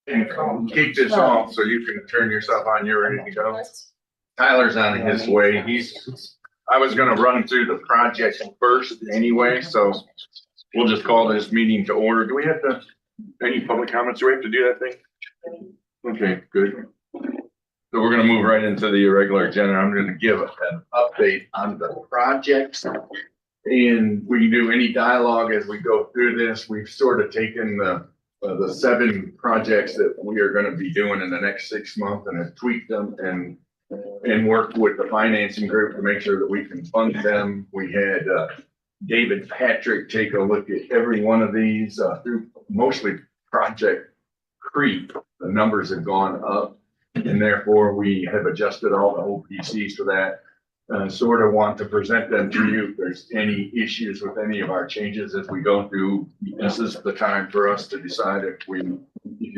and kick this off so you can turn yourself on. You're ready to go. Tyler's on his way. I was gonna run through the project first anyway, so we'll just call this meeting to order. Do we have any public comments? Do we have to do that thing? Okay, good. So we're gonna move right into the irregular agenda. I'm gonna give an update on the projects. And we can do any dialogue as we go through this. We've sort of taken the 7 projects that we are gonna be doing in the next 6 months and have tweaked them and worked with the financing group to make sure that we can fund them. We had David Patrick take a look at every one of these through mostly Project Creep. The numbers have gone up and therefore we have adjusted all the OPCs for that. Sort of want to present them to you. If there's any issues with any of our changes as we go through, this is the time for us to decide if you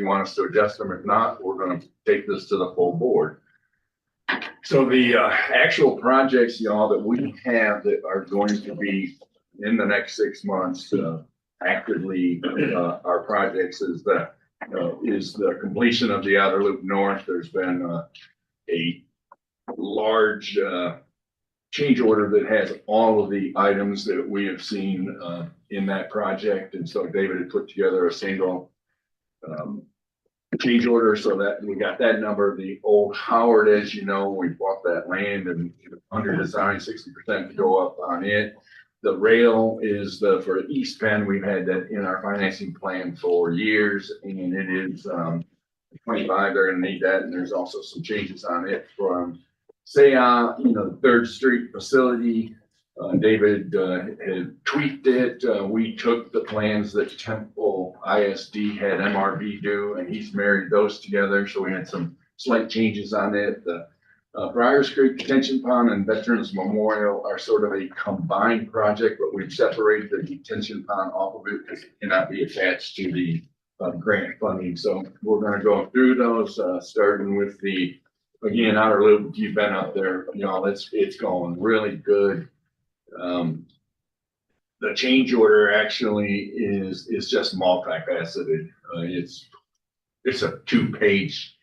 want us to adjust them. If not, we're going to take this to the full board. So the actual projects, y'all, that we have that are going to be in the next 6 months actively our projects is the completion of the Outer Loop North. There's been a large change order that has all of the items that we have seen in that project. And so David had put together a single change order so that we got that number. The Old Howard, as you know, we bought that land and under design 60% to go up on it. The rail is for East Penn. We've had that in our financing plan for years and it is 25. They're gonna need that. And there's also some changes on it from say, the 3rd Street facility. David had tweaked it. We took the plans that Temple ISD had MRV do, and he's married those together. So we had some slight changes on it. The Briars Creek Detention Pond and Veterans Memorial are sort of a combined project, but we've separated the detention pond off of it because it cannot be attached to the grant funding. So we're going to go through those, starting with again, Outer Loop. If you've been up there, it's going really good. The change order actually is just multifaceted. It's a 2-page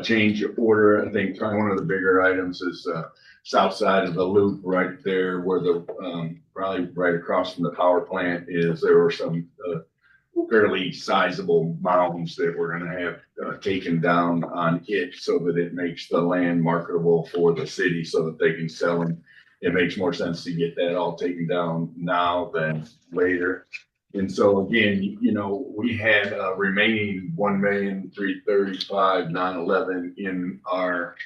change order. I think probably one of the bigger items is south side of the loop right there where probably right across from the power plant is. There were some fairly sizable mounds that we're going to have taken down on it so that it makes the land marketable for the city so that they can sell them. It makes more sense to get that all taken down now than later. And so again, we had remaining 1,335,911 in our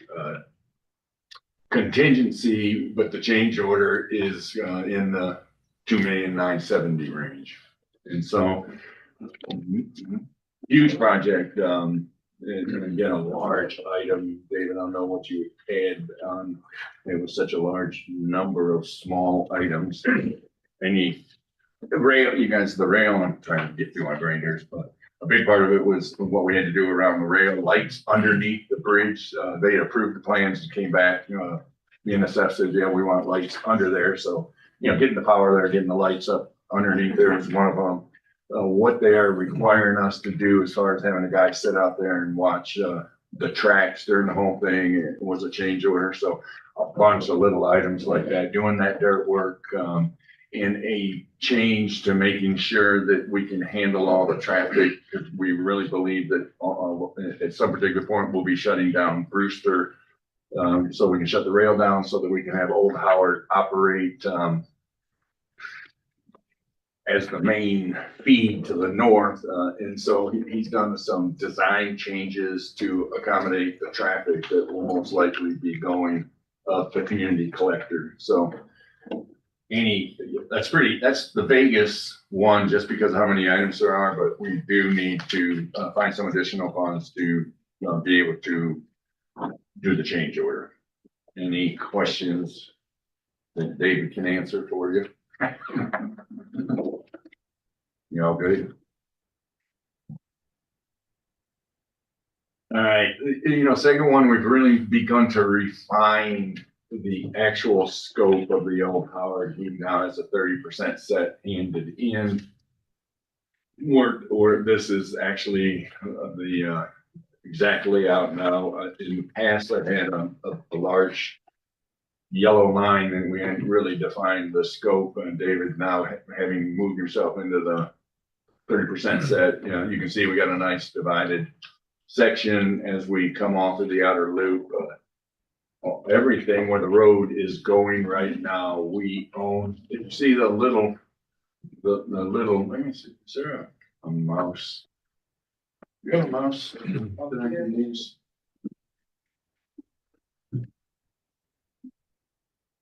contingency, but the change order is in the 2,970,000 range. And so huge project, and again, a large item. David, I don't know what you had on. It was such a large number of small items. The rail, I'm trying to get through my brain here, but a big part of it was what we had to do around the rail, lights underneath the bridge. They approved the plans and came back, the NSF said, yeah, we want lights under there. So, getting the power there, getting the lights up underneath there is one of them. What they are requiring us to do as far as having a guy sit out there and watch the tracks during the whole thing, it was a change order. So a bunch of little items like that, doing that dirt work, and a change to making sure that we can handle all the traffic, because we really believe that at some particular point we'll be shutting down Brewster, so we can shut the rail down so that we can have Old Howard operate as the main feed to the north. And so he's done some design changes to accommodate the traffic that will most likely be going up to Community Collector. So that's the Vegas one just because of how many items there are, but we do need to find some additional funds to be able to do the change order. Any questions that David can answer for you? You all good? All right. Second one, we've really begun to refine the actual scope of the Old Howard. He now has a 30% set handed in. or this is actually the exact layout now. In the past, I had a large yellow line and we hadn't really defined the scope. And David, now having moved yourself into the 30% set, you know, you can see we got a nice divided section as we come off of the outer loop. Everything where the road is going right now, we own. If you see the little, let me see, is there a mouse? You got a mouse? How did I get these?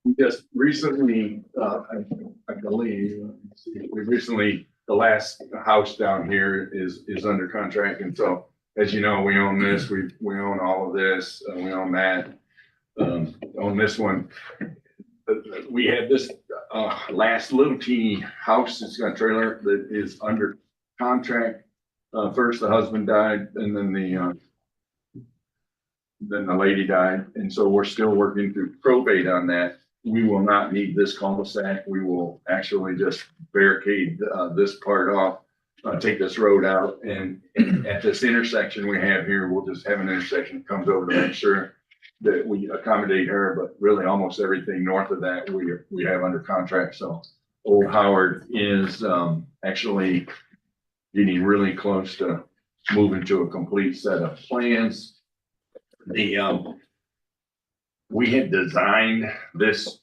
We just recently, I believe, we recently, the last house down here is under contract. And so, as you know, we own this, we own all of this, we own that. On this one, we had this last little teeny house. It's got a trailer that is under contract. First, the husband died, and then the lady died, and so we're still working through probate on that. We will not need this cul-de-sac. We will actually just barricade this part off, take this road out, and at this intersection we have here, we'll just have an intersection that comes over to make sure that we accommodate her, but really almost everything north of that we have under contract. So Old Howard is actually getting really close to moving to a complete set of plans. We had designed this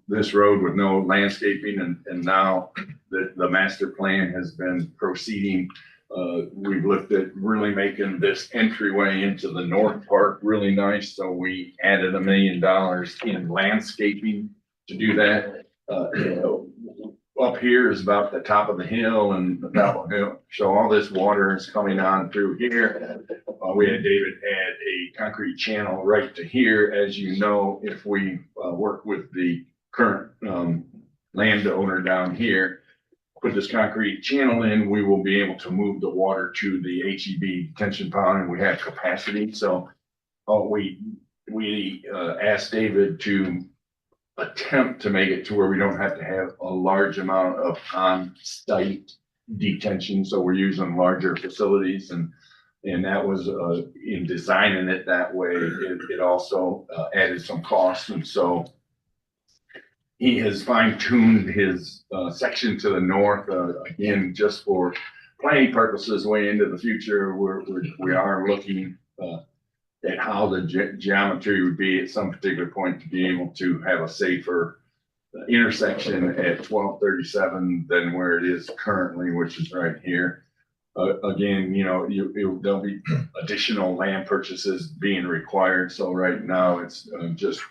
this road with no landscaping, and now the master plan has been proceeding. We've looked at really making this entryway into the north park really nice. So we added $1 million in landscaping to do that. Up here is about the top of the hill and the top of the hill. So all this water is coming on through here. We had David add a concrete channel right to here. As you know, if we work with the current landowner down here, put this concrete channel in, we will be able to move the water to the HEB detention pond, and we have capacity. So we asked David to attempt to make it to where we don't have to have a large amount of on-site detention. So we're using larger facilities, and that was in designing it that way. It also added some costs, and so he has fine-tuned his section to the north, again, just for planning purposes way into the future. We are looking at how the geometry would be at some particular point to be able to have a safer intersection at 1237 than where it is currently, which is right here. Again, you know, there'll be additional land purchases being required. So right now it's just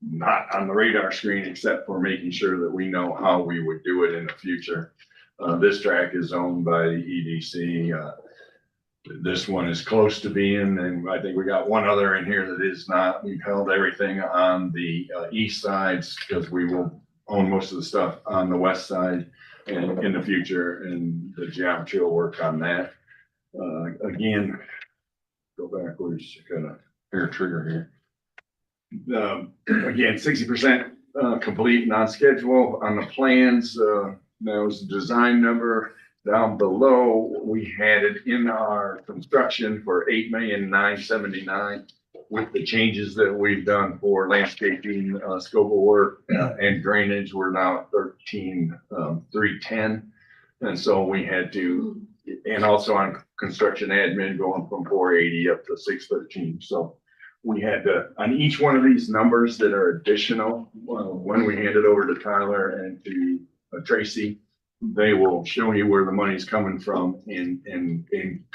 not on the radar screen, except for making sure that we know how we would do it in the future. This track is owned by the EDC. This one is close to being, and I think we got one other in here that is not. We've held everything on the east sides because we will own most of the stuff on the west side and in the future, and the geometry will work on that. Again, go backwards, got a hair trigger here. Again, 60% complete and on schedule on the plans. That was the design number. Down below, we had it in our construction for $8,979,000 with the changes that we've done for landscaping, scope of work, and drainage. We're now at 13,310. And so we had to, and also on construction admin going from 480 up to 613. So we had to, on each one of these numbers that are additional, when we hand it over to Tyler and to Tracy, they will show you where the money's coming from and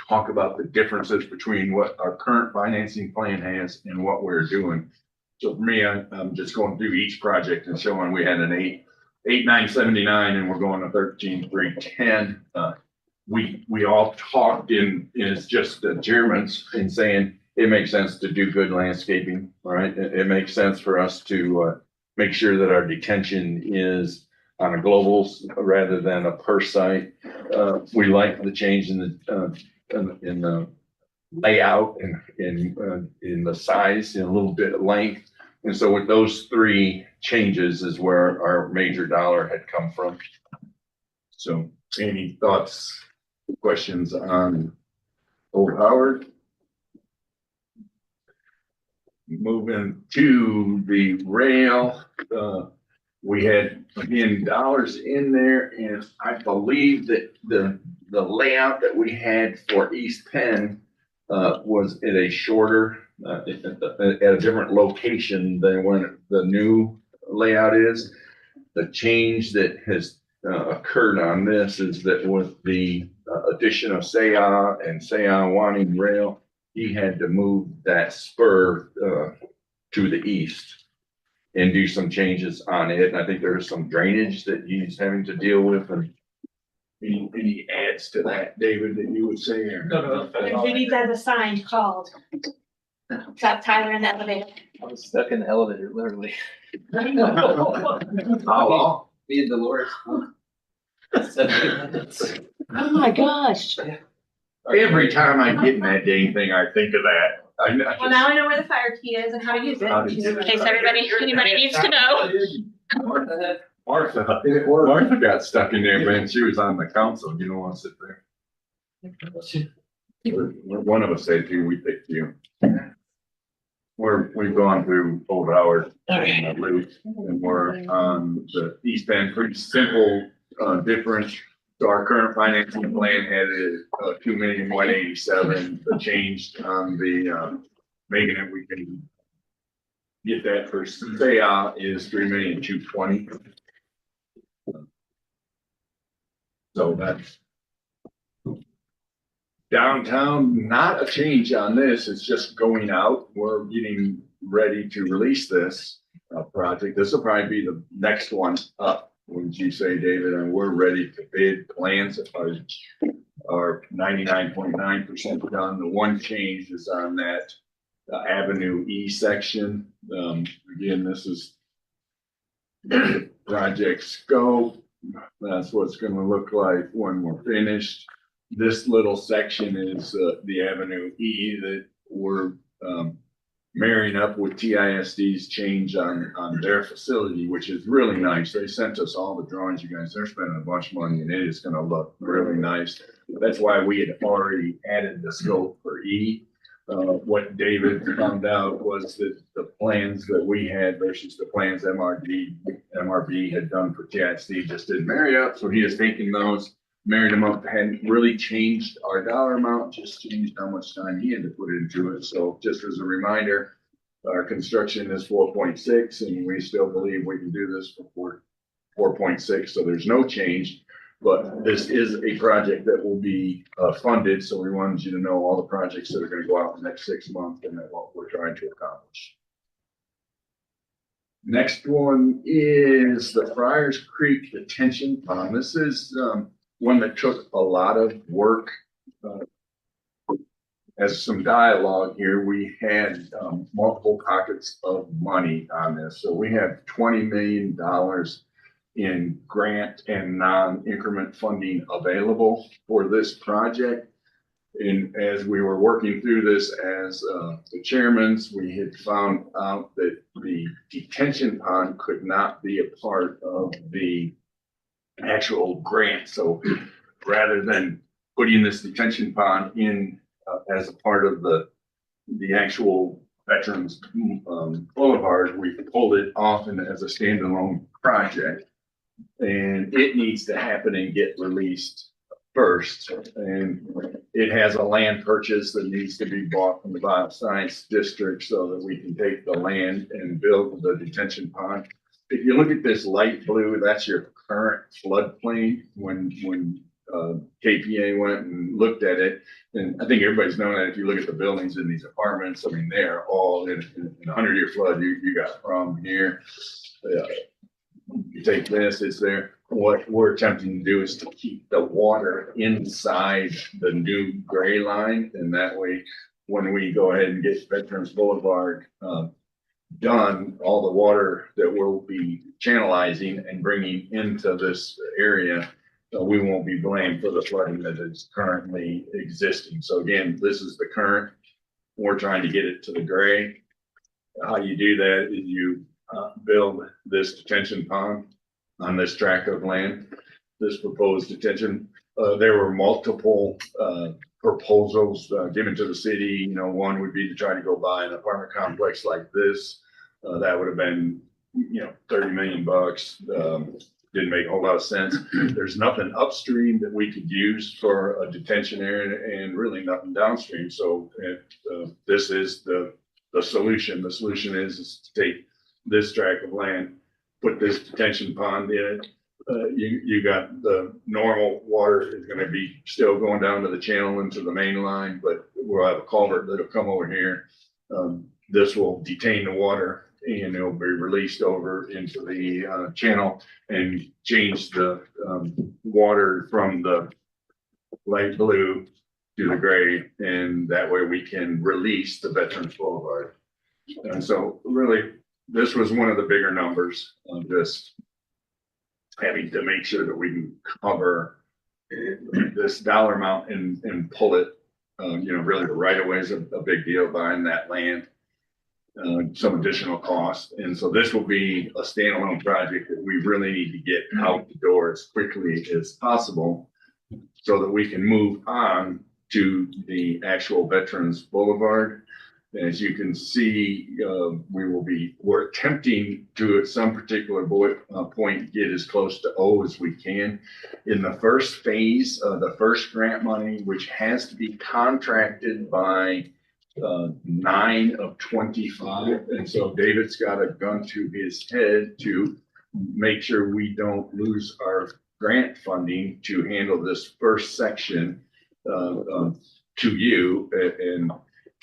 talk about the differences between what our current financing plan has and what we're doing. So for me, I'm just going through each project and showing we had an 8,979 and we're going to 13,310. We all talked is just the chairman's in saying it makes sense to do good landscaping, right? It makes sense for us to make sure that our detention is on a global rather than a per site. We like the change in the layout and in the size, in a little bit of length. And so with those three changes is where our major dollar had come from. So any thoughts, questions on Old Howard? Moving to the rail, we had, again, dollars in there, and I believe that the layout that we had for East Penn was at a shorter, at a different location than when the new layout is. The change that has occurred on this is that with the addition of Sayah and Sayah wanting rail, he had to move that spur to the east and do some changes on it. And I think there's some drainage that he's having to deal with. And any adds to that, David, that you would say? Or? No. Who needs to have a sign called? Stop Tyler in the elevator. I was stuck in the elevator, literally. How long? Me and Dolores. 7 minutes. Oh my gosh. Every time I get in that dang thing, I think of that. Well, now I know where the fire key is and how to use it. How to use it. In case anybody needs to know. Martha got stuck in there, man. She was on the council. You don't want to sit there. One of us said to you, we picked you. We've gone through Old Howard and Luke, and we're on the East End, pretty simple, difference. So our current financing plan had a 2,187,000. The change on the making it, we can get that for Sayah is 3,220,000. So that's downtown, not a change on this. It's just going out. We're getting ready to release this project. This will probably be the next one up. Wouldn't you say, David? And we're ready to bid. Plans are 99.9% done. The one change is on that Avenue E section. Again, this is project scope. That's what it's going to look like when we're finished. This little section is the Avenue E that we're marrying up with TISD's change on their facility, which is really nice. They sent us all the drawings, you guys. They're spending a bunch of money and it is going to look really nice. That's why we had already added the scope for E. What David found out was that the plans that we had versus the plans MRB had done for TISD just didn't marry up. So he has taken those, married them up, hadn't really changed our dollar amount, just changed how much time he had to put into it. So just as a reminder, our construction is 4.6 and we still believe we can do this for 4.6. So there's no change, but this is a project that will be funded. So we wanted you to know all the projects that are going to go out in the next 6 months and what we're trying to accomplish. Next one is the Friars Creek Detention Pond. This is one that took a lot of work. As some dialogue here, we had multiple pockets of money on this. So we have $20 million in grant and non-increment funding available for this project. And as we were working through this as the chairmans, we had found out that the detention pond could not be a part of the actual grant. So rather than putting this detention pond in as a part of the actual Veterans Boulevard, we pulled it off as a standalone project. And it needs to happen and get released first. And it has a land purchase that needs to be bought from the Bioscience District so that we can take the land and build the detention pond. If you look at this light blue, that's your current floodplain when KPA went and looked at it. And I think everybody's known that if you look at the buildings in these apartments, I mean, they're all in a 100-year flood. You got from here. You take this, it's there. What we're attempting to do is to keep the water inside the new gray line. And that way, when we go ahead and get Veterans Boulevard done, all the water that we'll be channelizing and bringing into this area, we won't be blamed for the flooding that is currently existing. So again, this is the current. We're trying to get it to the gray. How you do that is you build this detention pond on this tract of land. this proposed detention. There were multiple, proposals, given to the city. You know, one would be to try to go buy an apartment complex like this. That would have been, 30 million bucks. Didn't make a whole lot of sense. There's nothing upstream that we could use for a detention area and really nothing downstream. So this is the solution. The solution is to take this tract of land, put this detention pond in it. You got the normal water is gonna be still going down to the channel into the main line, but we'll have a culvert that'll come over here. This will detain the water and it'll be released over into the channel and change the water from the light blue to the gray. And that way we can release the Veterans Boulevard. And so really, this was one of the bigger numbers of just having to make sure that we can cover this dollar amount and pull it. Really the right of way is a big deal, buying that land. Some additional costs. And so this will be a standalone project that we really need to get out the door as quickly as possible so that we can move on to the actual Veterans Boulevard. As you can see, we're attempting to, at some particular point, get as close to O as we can. In the first phase, the first grant money, which has to be contracted by 9 of 25. And so David's got a gun to his head to make sure we don't lose our grant funding to handle this first section to you. And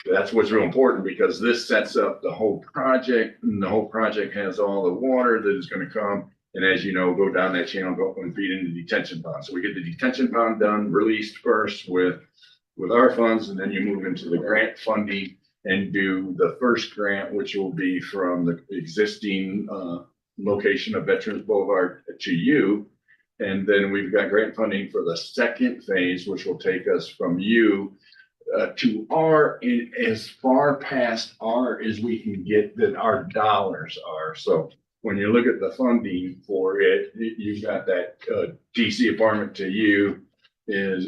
that's what's real important because this sets up the whole project, and the whole project has all the water that is going to come. And as you know, go down that channel, go and feed into the detention pond. So we get the detention pond done, released first with our funds, and then you move into the grant funding and do the first grant, which will be from the existing location of Veterans Boulevard to you. And then we've got grant funding for the second phase, which will take us from you to R, in as far past R as we can get that our dollars are. So when you look at the funding for it, you've got that DC apartment to you and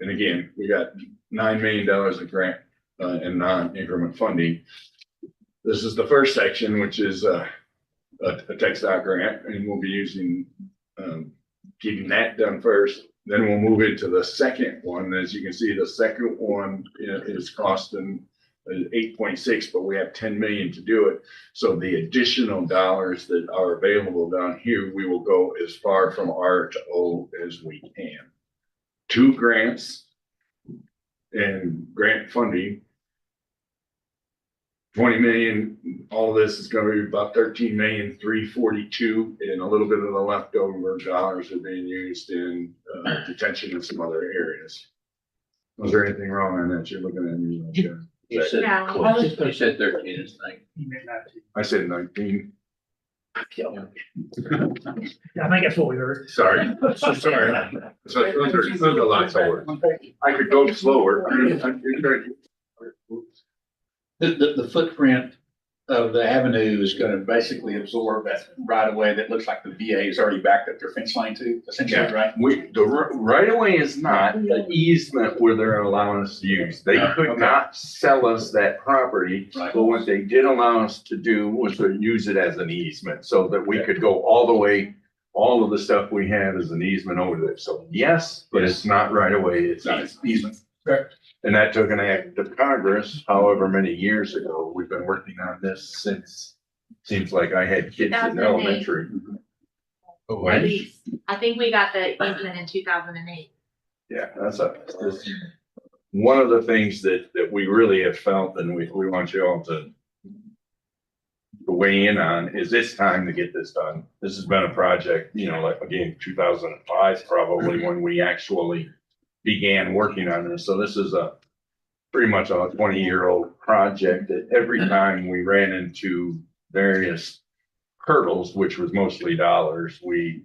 again, we got $9 million of grant and non-increment funding. This is the first section, which is a TxDOT grant, and we'll be using getting that done first. Then we'll move into the second one. As you can see, the second one is costing 8.6, but we have 10 million to do it. So the additional dollars that are available down here, we will go as far from R to O as we can. 2 grants and grant funding, 20 million. All of this is going to be about 13,342,000, and a little bit of the leftover dollars are being used in detention in some other areas. Was there anything wrong on that? You're looking at me like that. You said, No. you said 13, it's like. I said 19. Yeah, I think that's what we heard. Sorry. So sorry. So those are lots of words. I could go slower. The footprint of the avenue is gonna basically absorb that right of way that looks like the VA is already backed up their fence line to, essentially, Yeah. right? The right of way is not the easement where they're allowing us to use. They could not sell us that property. Right. But what they did allow us to do was to use it as an easement so that we could go all the way, all of the stuff we have is an easement over there. So yes, but it's not right of way, it's Not easement. Correct. And that took an act of Congress, however many years ago. We've been working on this since, seems like I had kids in 2008. elementary. Oh, At when? least. I think we got the easement in 2008. Yeah, that's one of the things that we really have felt, and we want you all to weigh in on, is it's time to get this done. This has been a project, like again, 2005, probably when we actually began working on this. So this is pretty much a 20-year-old project that every time we ran into various hurdles, which was mostly dollars, we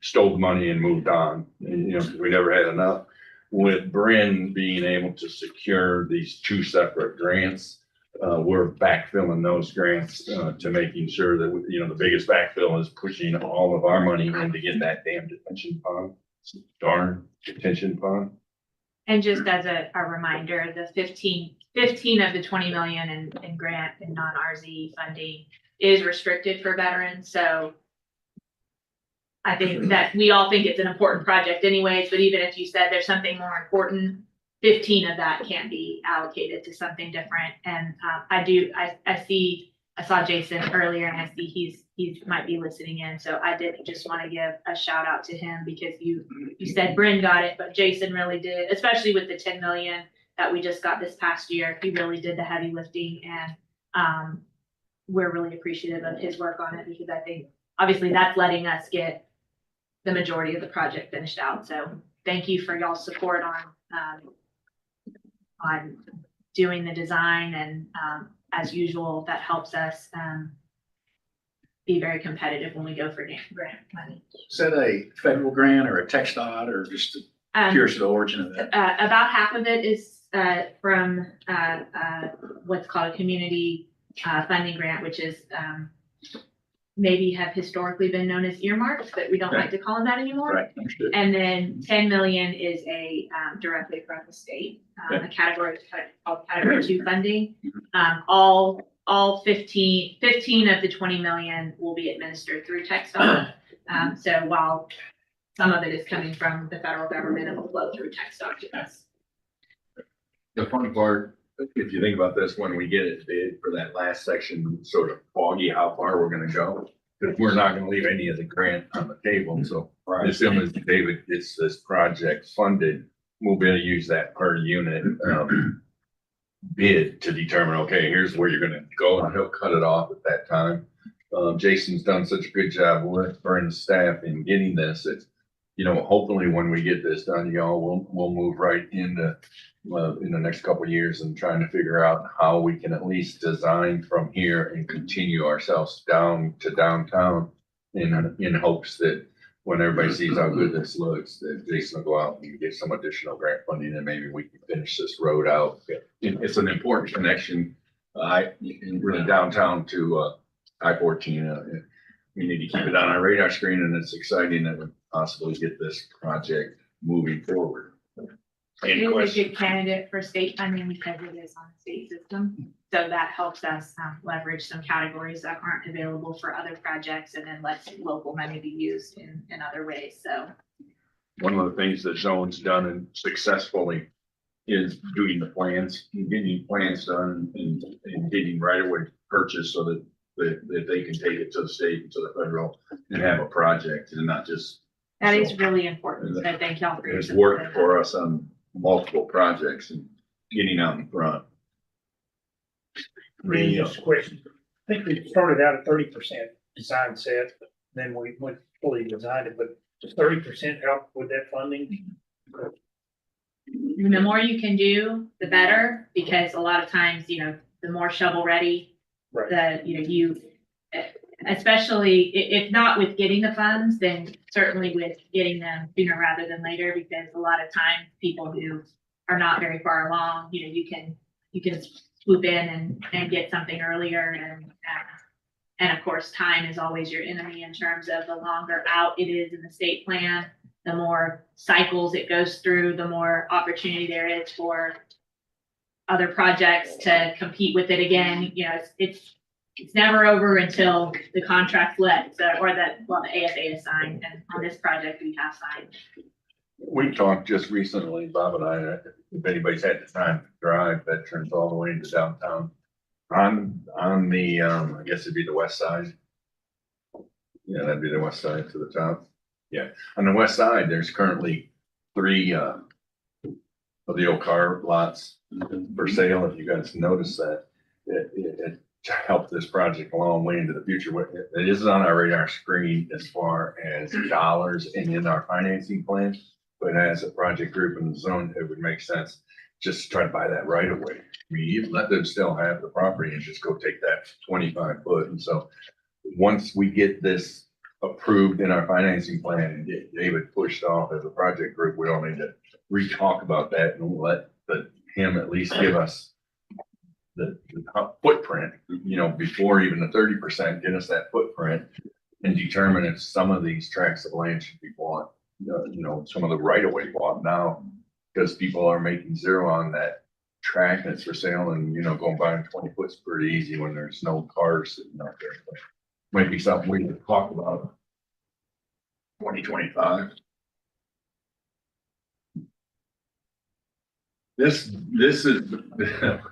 stole the money and moved on, because we never had enough. With Bryn being able to secure these 2 separate grants, we're backfilling those grants, to making sure that, the biggest backfill is pushing all of our money in to get that damn detention pond. Darn detention pond. And just as a reminder, the 15 of the 20 million in grant and non-RZ funding is restricted for veterans, so I think that we all think it's an important project anyways, but even if you said there's something more important, 15 of that can be allocated to something different. And I saw Jason earlier and I see he might be listening in. So I did just want to give a shout out to him because you said Bryn got it, but Jason really did, especially with the 10 million that we just got this past year. He really did the heavy lifting, and we're really appreciative of his work on it because I think obviously that's letting us get the majority of the project finished out. So thank you for y'all's support on doing the design, and as usual, that helps us be very competitive when we go for grant money. Is that a federal grant or a text dot or just curious of the origin of that? About half of it is from what's called a community funding grant, which is maybe have historically been known as earmarks, but we don't like to call them that anymore. Right, understood. And then 10 million is directly from the state, a category called Category 2 funding. All 15 of the 20 million will be administered through TxDOT. So while some of it is coming from the federal government, it will flow through TxDOT to us. The fun part, if you think about this, when we get it bid for that last section, sort of foggy how far we're gonna go. Because we're not gonna leave any of the grant on the table, so as soon as David gets this project funded, we'll be able to use that per unit bid to determine, okay, here's where you're gonna go, and he'll cut it off at that time. Jason's done such a good job with Bryn's staff in getting this. It's, hopefully when we get this done, y'all, we'll move right into in the next couple of years and trying to figure out how we can at least design from here and continue ourselves down to downtown in hopes that when everybody sees how good this looks, that Jason will go out and get some additional grant funding and maybe we can finish this road out. It's an important connection, really downtown to I-14. We need to keep it on our radar screen, and it's exciting that we possibly get this project moving forward. It is a good candidate for state funding because it is on the state system. So that helps us leverage some categories that aren't available for other projects, and then lets local money be used in other ways. So one of the things that Zone's done and successfully is doing the plans, getting plans done and getting right away purchase so that they can take it to the state and to the federal and have a project and not just. that is really important. So thank y'all for your It's support. worked for us on multiple projects and getting out in front. Really, just a question. I think we started out at 30% design set, then we went fully designed it, but does 30% help with that funding? The more you can do, the better, because a lot of times, the more shovel ready, Right. you, especially if not with getting the funds, then certainly with getting them sooner rather than later, because a lot of times people who are not very far along, you can swoop in and get something earlier. And of course, time is always your enemy in terms of the longer out it is in the state plan, the more cycles it goes through, the more opportunity there is for other projects to compete with it again. It's never over until the contract's let, the AFA is signed, and on this project we have signed. We talked just recently, Bob and I, if anybody's had the time to drive Veterans all the way into downtown on the, I guess it'd be the west side. Yeah, that'd be the west side to the top. Yeah, on the west side, there's currently 3 of the old car lots for sale. If you guys notice that, it helped this project a long way into the future. It is on our radar screen as far as dollars and in our financing plan, but as a project group in the zone, it would make sense just to try to buy that right away. I mean, you let them still have the property and just go take that 25 foot. And so once we get this approved in our financing plan and get David pushed off as a project group, we don't need to re-talk about that and let him at least give us the footprint, before even the 30%, get us that footprint and determine if some of these tracts of land should be bought, some of the right of way bought now, because people are making zero on that track that's for sale and, going by in 20 foot's pretty easy when there's no cars sitting out there. But might be something we can talk about. 2025. This is,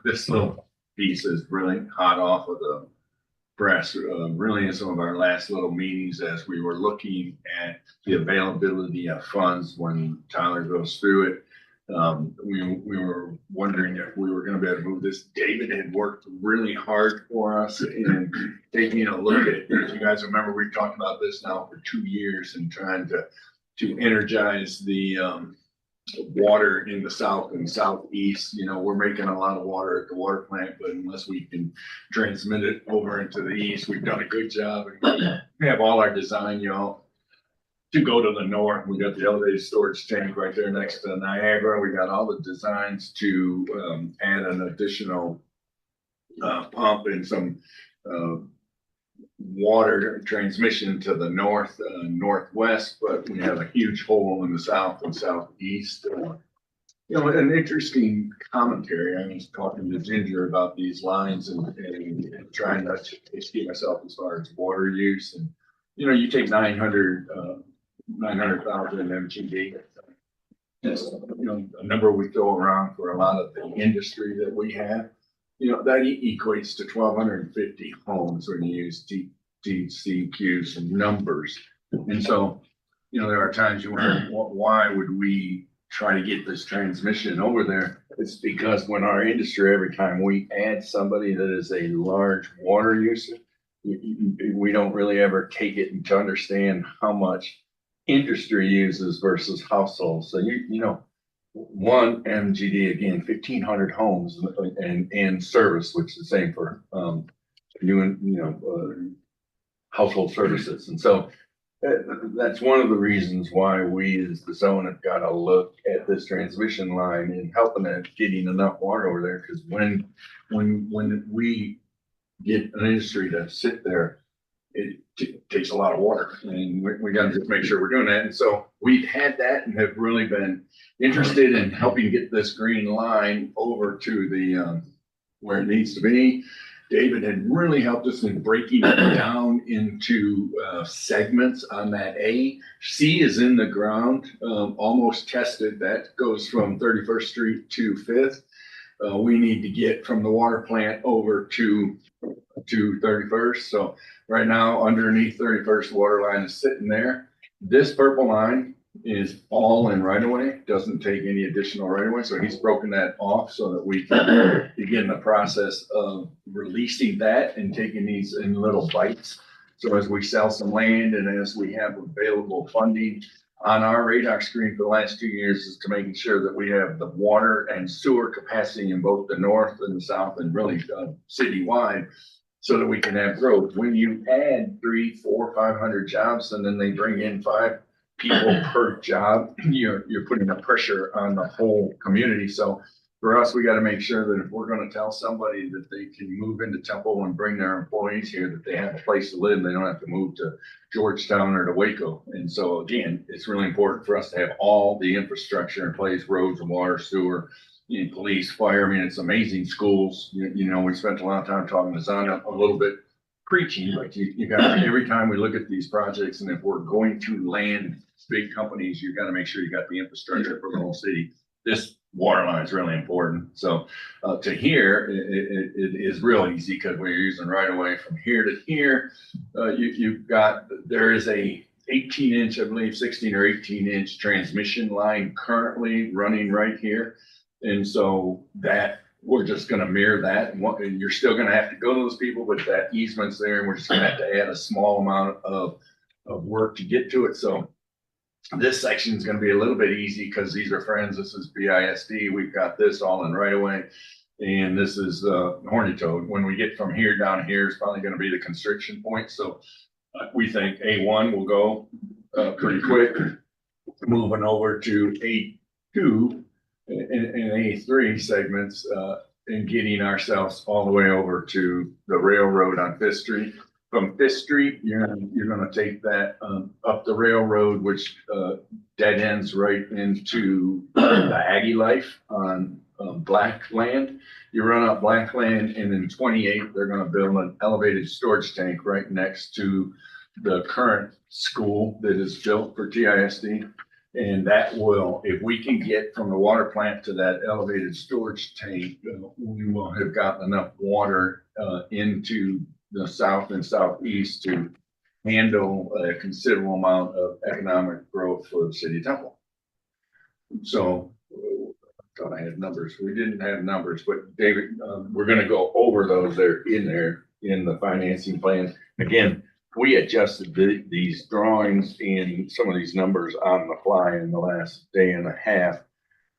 this little piece is really hot off of the press, really in some of our last little meetings as we were looking at the availability of funds when Tyler goes through it. We were wondering if we were gonna be able to move this. David had worked really hard for us in taking a look at, if you guys remember, we talked about this now for 2 years and trying to energize the, water in the south and southeast. We're making a lot of water at the water plant, but unless we can transmit it over into the east, we've done a good job. And we have all our design, to go to the north. We got the elevated storage tank right there next to Niagara. We got all the designs to add an additional pump and some water transmission to the north, northwest, but we have a huge hole in the south and southeast. An interesting commentary. I was talking to Ginger about these lines and trying not to escape myself as far as water use. And, you take 900,000 MGD. It's, a number we throw around for a lot of the industry that we have. That equates to 1,250 homes when you use DCQs and numbers. And so, there are times you wonder, why would we try to get this transmission over there? It's because when our industry, every time we add somebody that is a large water user, we don't really ever take it and to understand how much industry uses versus households. So, one MGD, again, 1,500 homes and service, which is the same for household services. And so that's one of the reasons why we as the zone have got to look at this transmission line and helping it getting enough water over there. Because when we get an industry to sit there, it takes a lot of water, and we got to just make sure we're doing that. And so we've had that and have really been interested in helping get this green line over to the where it needs to be. David had really helped us in breaking it down into segments on that A. C is in the ground, almost tested. That goes from 31st Street to 5th. We need to get from the water plant over to 31st. So right now, underneath 31st, water line is sitting there. This purple line is all in right of way, doesn't take any additional right of way. So he's broken that off so that we can begin the process of releasing that and taking these in little bites. So as we sell some land and as we have available funding on our radar screen for the last 2 years is to making sure that we have the water and sewer capacity in both the north and the south and really citywide, so that we can have growth. When you add 300, 400, 500 jobs and then they bring in 5 people per job, you're putting a pressure on the whole community. So for us, we got to make sure that if we're going to tell somebody that they can move into Temple and bring their employees here, that they have a place to live. They don't have to move to Georgetown or to Waco. And so again, it's really important for us to have all the infrastructure in place, roads and water, sewer, police, fire. I mean, it's amazing. Schools, we spent a lot of time talking to Zana a little bit preaching, but you got every time we look at these projects, and if we're going to land big companies, you got to make sure you got the infrastructure for the whole city. This water line is really important. So to here, it is real easy because we're using right away from here to here. There is a 18-inch, I believe 16 or 18-inch transmission line currently running right here. And so that we're just going to mirror that, and you're still going to have to go to those people, but that easement's there, and we're just going to have to add a small amount of work to get to it. So this section is going to be a little bit easy because these are friends. This is BISD. We've got this all in right away, and this is Horny Toad. When we get from here down here, it's probably going to be the constriction point. So we think A1 will go pretty quick, moving over to A2. And A3 segments, and getting ourselves all the way over to the railroad on Fifth Street. From Fifth Street, you're gonna take that, up the railroad, which, dead ends right into the Aggie Life on, Black Land. You run up Black Land, and in 28, they're gonna build an elevated storage tank right next to the current school that is built for TISD. And that will, if we can get from the water plant to that elevated storage tank, we will have gotten enough water into the south and southeast to handle a considerable amount of economic growth for the city of Temple. So I thought I had numbers. We didn't have numbers, but David, we're gonna go over those. They're in there in the financing plan. Again, we adjusted these drawings and some of these numbers on the fly in the last day and a half,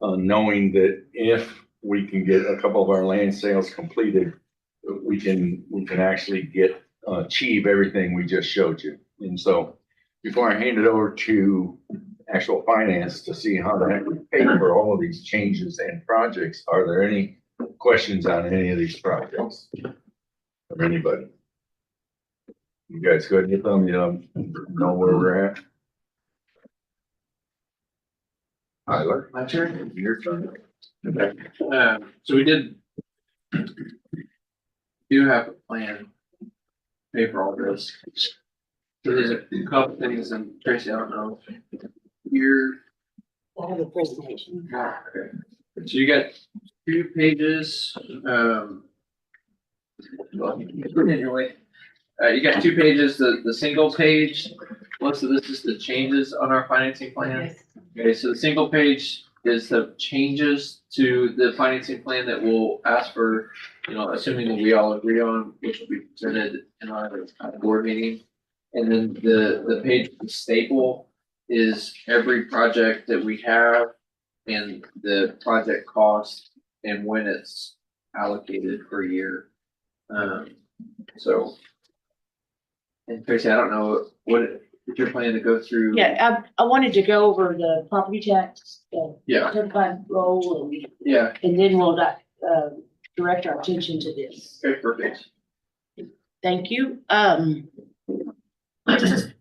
knowing that if we can get a couple of our land sales completed, we can actually achieve everything we just showed you. And so before I hand it over to actual finance to see how the heck we pay for all of these changes and projects, are there any questions on any of these projects from anybody? You guys go ahead and tell me, know where we're at. Tyler? My turn. Your turn. Okay. So we do have a plan, to pay for all this. So there's a couple things, and Tracy, I don't know. You're. I have a presentation. Okay. So you got 2 pages, well, anyway. You got 2 pages, the single page, most of this is the changes on our financing plan. Okay, so the single page is the changes to the financing plan that we'll ask for, assuming that we all agree on, which will be presented in our board meeting. And then the page with the staple is every project that we have and the project cost and when it's allocated per year. And Tracy, I don't know, if you're planning to go through? Yeah, I wanted to go over the property tax, Yeah, certified roll, yeah, and then we'll, direct our attention to this. okay, perfect. Thank you. Just,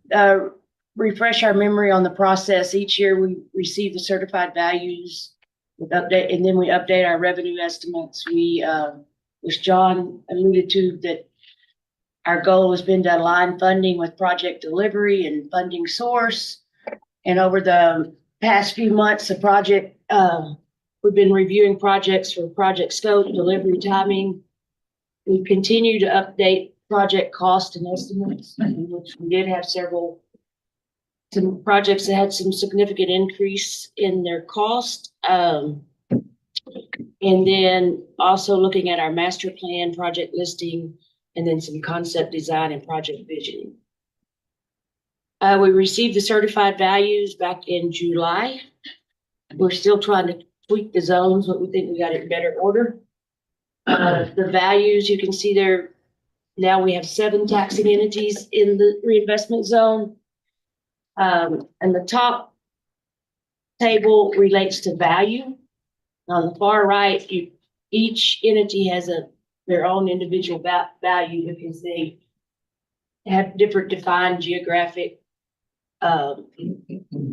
refresh our memory on the process. Each year we receive the certified values with update, and then we update our revenue estimates. We, which John alluded to, that our goal has been to align funding with project delivery and funding source. And over the past few months, we've been reviewing projects for project scope, delivery timing. We continue to update project cost and estimates, which we did have some projects that had some significant increase in their cost. And then also looking at our master plan, project listing, and then some concept design and project vision. We received the certified values back in July. We're still trying to tweak the zones, but we think we got it in better order. The values, you can see there, now we have 7 taxing entities in the reinvestment zone. And the top table relates to value. On the far right, each entity has their own individual value because they have different defined geographic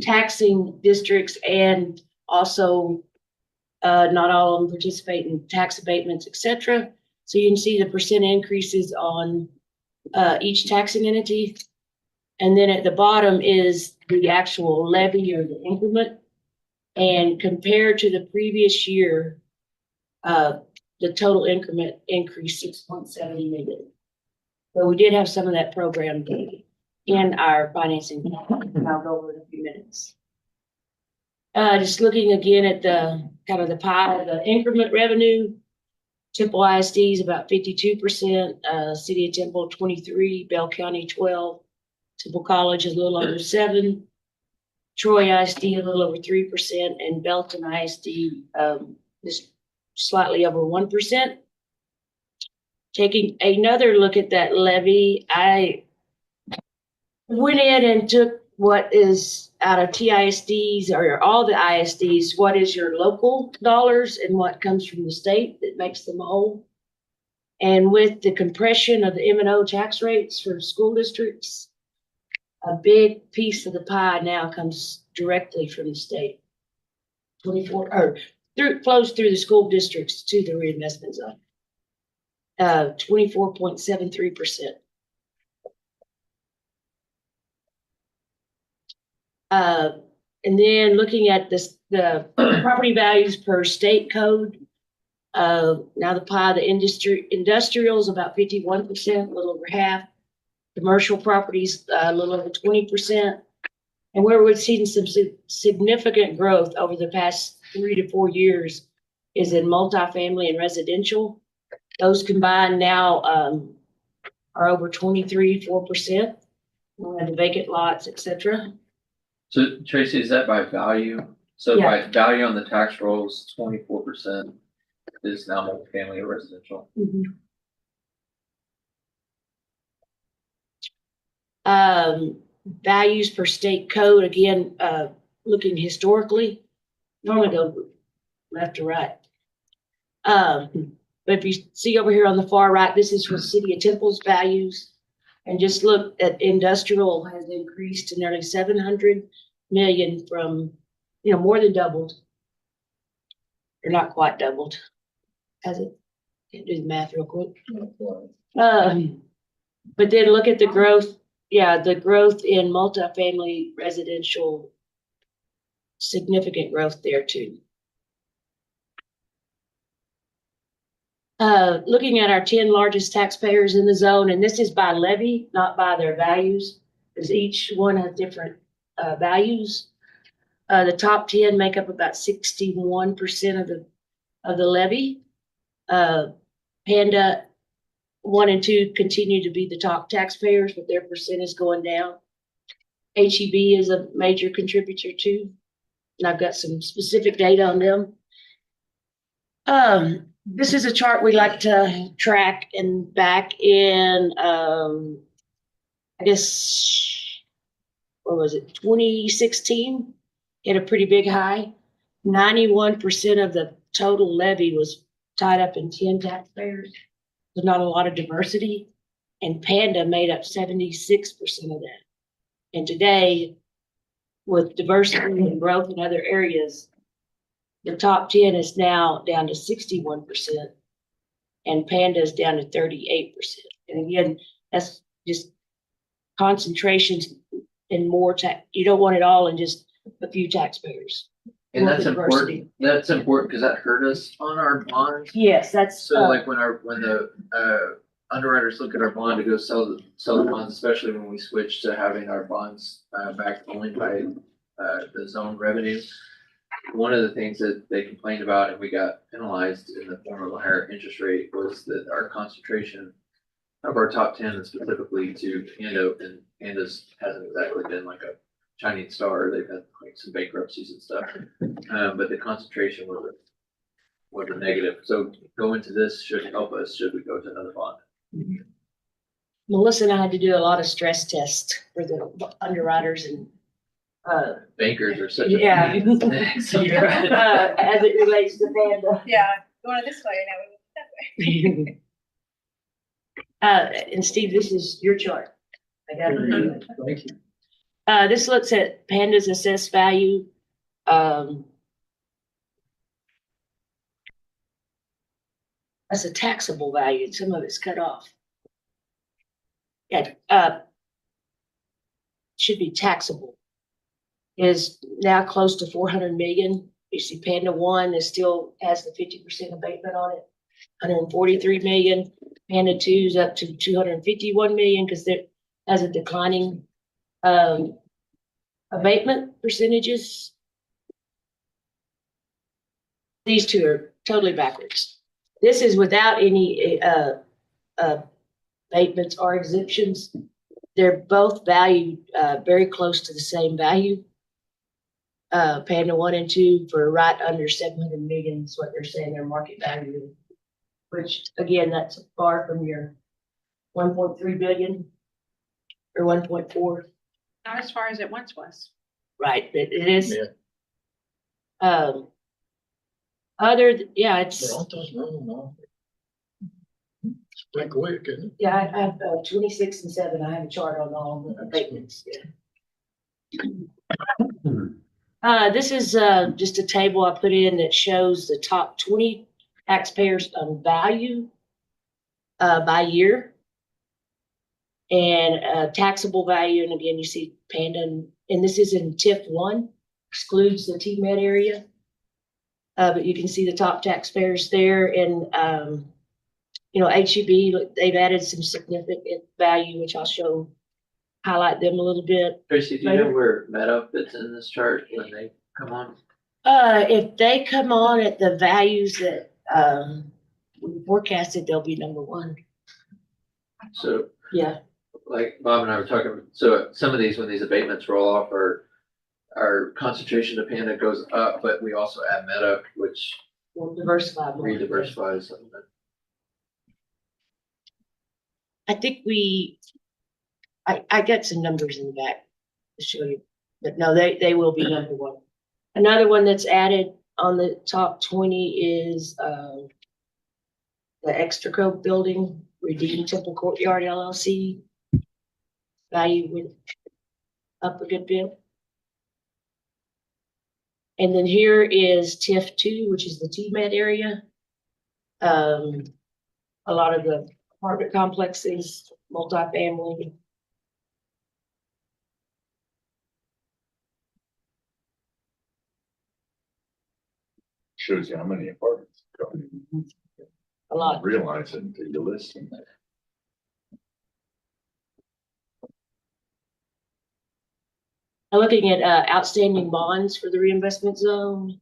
taxing districts, and also not all of them participate in tax abatements, etc. So you can see the percent increases on each taxing entity. And then at the bottom is the actual levy or the increment. And compared to the previous year, the total increment increased 6.7 million. But we did have some of that programmed in our financing plan, and I'll go over it in a few minutes. Just looking again at the kind of the pie of the increment revenue. Temple ISD is about 52%, City of Temple 23%, Bell County 12%, Temple College is a little over 7%, Troy ISD a little over 3%, and Belton ISD is slightly over 1%. Taking another look at that levy, I went in and took what is out of TISDs or all the ISDs, what is your local dollars and what comes from the state that makes them whole. And with the compression of the M&O tax rates for school districts, a big piece of the pie now comes directly from the state. 24, or flows through the school districts to the reinvestment zone. 24.73%. And then looking at this, the property values per state code. Now the pie, the industrial is about 51%, a little over half. Commercial properties, a little over 20%. And where we've seen some significant growth over the past 3 to 4 years is in multifamily and residential. Those combined now are over 4%. We have the vacant lots, et cetera. So Tracy, is that by value? So by value on the tax rolls, 24% is now multifamily or residential. Values per state code, again, looking historically, normally go left to right. But if you see over here on the far right, this is for City of Temple's values. And just look at industrial has increased to nearly 700 million from, more than doubled. Or not quite doubled. Has it? Can't do the math real quick. But then look at the growth. Yeah, the growth in multifamily residential, significant growth there too. Looking at our 10 largest taxpayers in the zone, and this is by levy, not by their values, because each one has different values. The top 10 make up about 61% of the levy. Panda 1 and 2 continue to be the top taxpayers, but their percent is going down. HEB is a major contributor too, and I've got some specific data on them. This is a chart we like to track, and back in, I guess, what was it, 2016, hit a pretty big high. 91% of the total levy was tied up in 10 taxpayers. There's not a lot of diversity, and Panda made up 76% of that. And today, with diversity and growth in other areas, the top 10 is now down to 61%, and Panda is down to 38%. And again, that's just concentrations in more tax. You don't want it all in just a few taxpayers. And More that's diversity. important. That's important because that hurt us on our bonds. Yes, that's So like when the underwriters look at our bond to go sell the bonds, especially when we switch to having our bonds backed only by the zone revenue. One of the things that they complained about and we got penalized in the form of a higher interest rate was that our concentration of our top 10 and specifically to Pando, and Panda's hasn't exactly been like a shining star. They've had like some bankruptcies and stuff. But the concentration was a negative. So going to this should help us should we go to another bond. Melissa and I had to do a lot of stress tests for the underwriters and Bankers are such a. Yeah. So, as it relates to Panda. Yeah, going this way, now we go that way. And Steve, this is your chart. I got it. Thank you. This looks at Panda's assessed value. That's a taxable value. Some of it's cut off. Yeah, should be taxable. Is now close to 400 million. You see Panda 1 is still has the 50% abatement on it, 143 million. Panda 2 is up to 251 million because there has a declining abatement percentages. These two are totally backwards. This is without any abatements or exemptions. They're both valued very close to the same value. Panda 1 and 2 for right under 700 million is what they're saying their market value, which again, that's far from your 1.3 billion or 1.4. Not as far as it once was. right, it is. Yeah. Yeah, it's, Pretty quick, isn't it? yeah, I have 26 and 7. I have a chart on all the abatements. This is just a table I put in that shows the top 20 taxpayers on value by year. And taxable value, and again, you see Panda, and this is in TIF 1, excludes the TMED area. But you can see the top taxpayers there, and HEB, they've added some significant value, which I'll highlight them a little bit. Tracy, do you know where Meta fits in this chart when they come on? If they come on at the values that we forecasted, they'll be number 1. So Yeah. like Bob and I were talking, so some of these, when these abatements roll off, our concentration of Panda goes up, but we also add Meta, which We'll diversify more. re-diversifies some of it. I think I got some numbers in the back to show you, but no, they will be number 1. Another one that's added on the top 20 is the Extraco building, Redeemed Temple Courtyard LLC. Value went up a good bit. And then here is TIF 2, which is the TMED area. A lot of the apartment complexes, multifamily. Shows you how many apartments. A lot. Realize it until you listen. I'm looking at outstanding bonds for the reinvestment zone.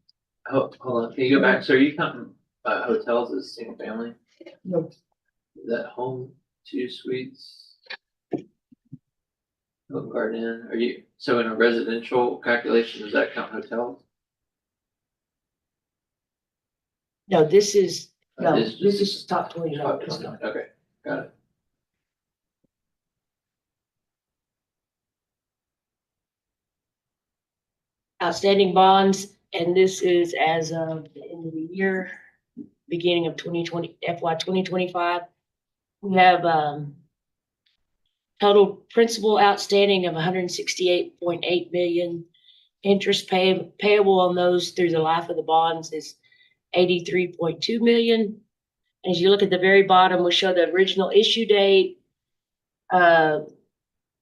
Hold on, can you go back? So are you counting hotels as single family? No. That home, 2 suites? Hilton Garden Inn, are you, so in a residential calculation, does that count hotels? No, this is This is just top 20. No, it's not. Okay, got it. Outstanding bonds, and this is as of the end of the year, beginning of 2020, FY 2025. We have total principal outstanding of 168.8 million. Interest payable on those through the life of the bonds is 83.2 million. As you look at the very bottom, we show the original issue date, and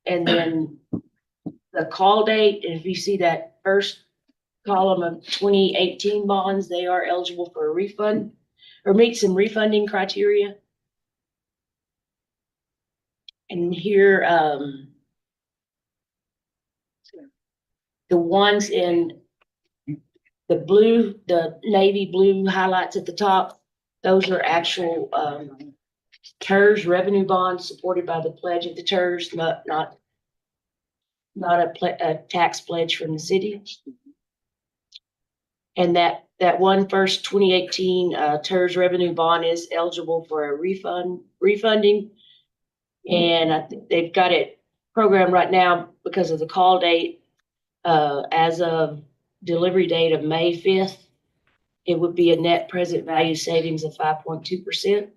then the call date. And if you see that first column of 2018 bonds, they are eligible for a refund or meet some refunding criteria. And here, the ones in the blue, the navy blue highlights at the top, those are actual TERS revenue bonds supported by the pledge of the TERS, not a tax pledge from the city. And that one first 2018 TERS revenue bond is eligible for a refunding. And I think they've got it programmed right now because of the call date. As of delivery date of May 5th, it would be a net present value savings of 5.2%.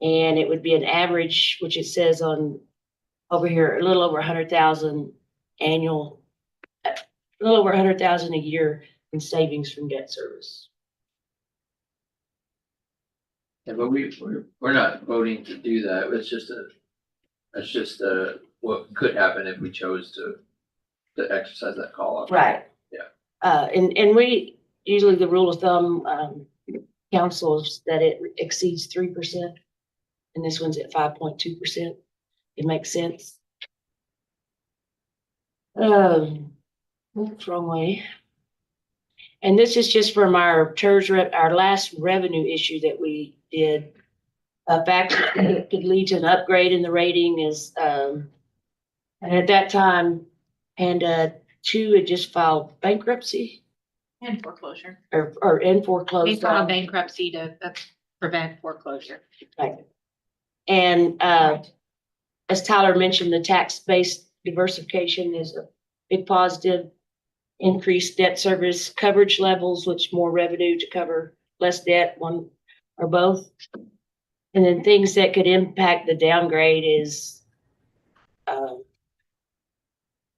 And it would be an average, which it says on over here, a little over 100,000 annual, a little over 100,000 a year in savings from debt service. Yeah, but we're not voting to do that. It's just what could happen if we chose to exercise that call option. Right. Yeah. And we, usually the rule of thumb, councils that it exceeds 3%. And this one's at 5.2%. It makes sense. What's wrong way? And this is just from our TERS our last revenue issue that we did. A factor that could lead to an upgrade in the rating is, and at that time, Panda 2 had just filed bankruptcy And foreclosure. or in They foreclosed. filed bankruptcy to prevent foreclosure. Right. And as Tyler mentioned, the tax-based diversification is a big positive. Increased debt service coverage levels, which more revenue to cover less debt, one or both. And then things that could impact the downgrade is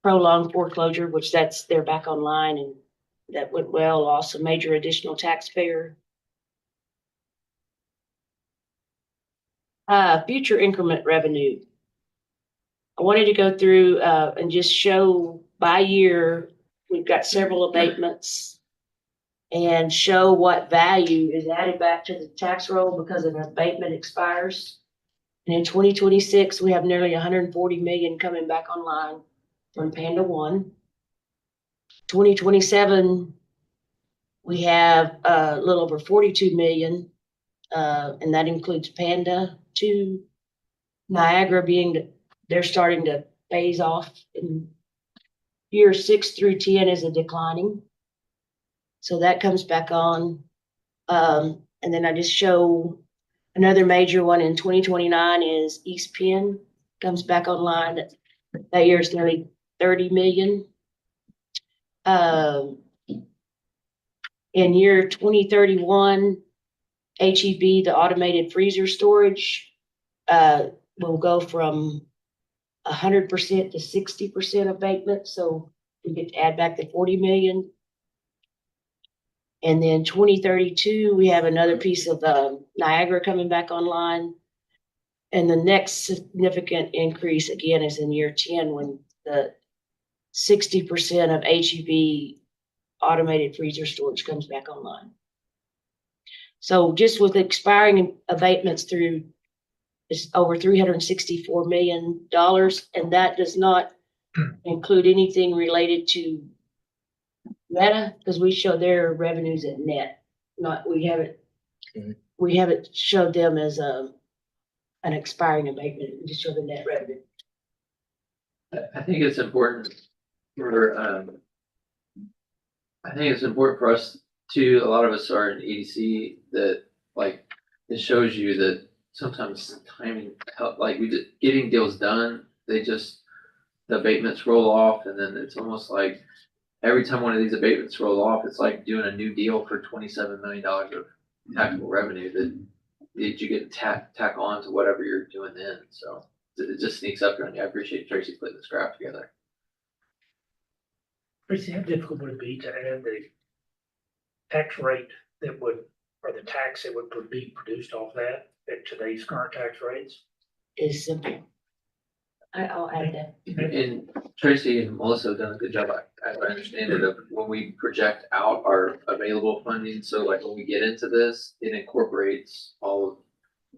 prolonged foreclosure, which they're back online and that went well. Also major additional taxpayer. Future increment revenue. I wanted to go through and just show by year, we've got several abatements and show what value is added back to the tax roll because an abatement expires. And in 2026, we have nearly 140 million coming back online from Panda 1. 2027, we have a little over 42 million, and that includes Panda 2, Niagara they're starting to phase off in year 6 through 10 is a declining. So that comes back on. And then I just show another major one in 2029 is East Penn comes back online. That year is nearly 30 million. In year 2031, HEB, the automated freezer storage, will go from 100% to 60% abatement. So we get to add back the 40 million. And then 2032, we have another piece of Niagara coming back online. And the next significant increase again is in year 10 when the 60% of HEB automated freezer storage comes back online. So just with expiring abatements through it's over $364 million, and that does not include anything related to Meta, because we show their revenues at net. We haven't showed them as an expiring abatement. We just show the net revenue. I think it's important for, us to, a lot of us are in EDC that like, it shows you that sometimes timing help, like getting deals done, the abatements roll off and then it's almost like every time one of these abatements roll off, it's like doing a new deal for $27 million of taxable revenue that you get tack on to whatever you're doing then. So it just sneaks up on you. I appreciate Tracy putting this graph together. Tracy, how difficult would it be to add the tax rate that would, or the tax that would be produced off that at today's current tax rates? It's simple. I'll add that. And Tracy and Melissa have done a good job, I understand it, of when we project out our available funding. So like when we get into this, it incorporates all of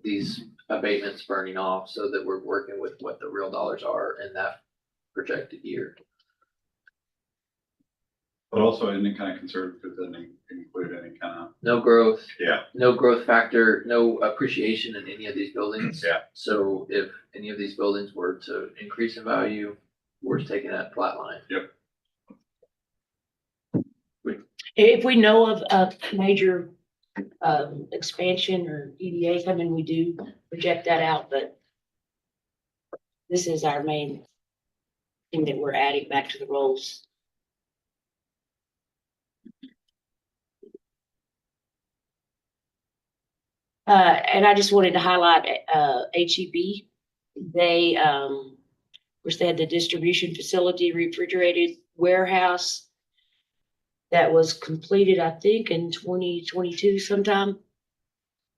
these abatements burning off so that we're working with what the real dollars are in that projected year. But also isn't it kind of conservative because it doesn't include any kind of. No growth. Yeah. No growth factor, no appreciation in any of these buildings. Yeah. So if any of these buildings were to increase in value, we're just taking that flat line. Yep. If we know of a major expansion or EDA coming, we do project that out, but this is our main thing that we're adding back to the rolls. And I just wanted to highlight HEB. They, which they had the distribution facility, refrigerated warehouse that was completed, I think, in 2022 sometime.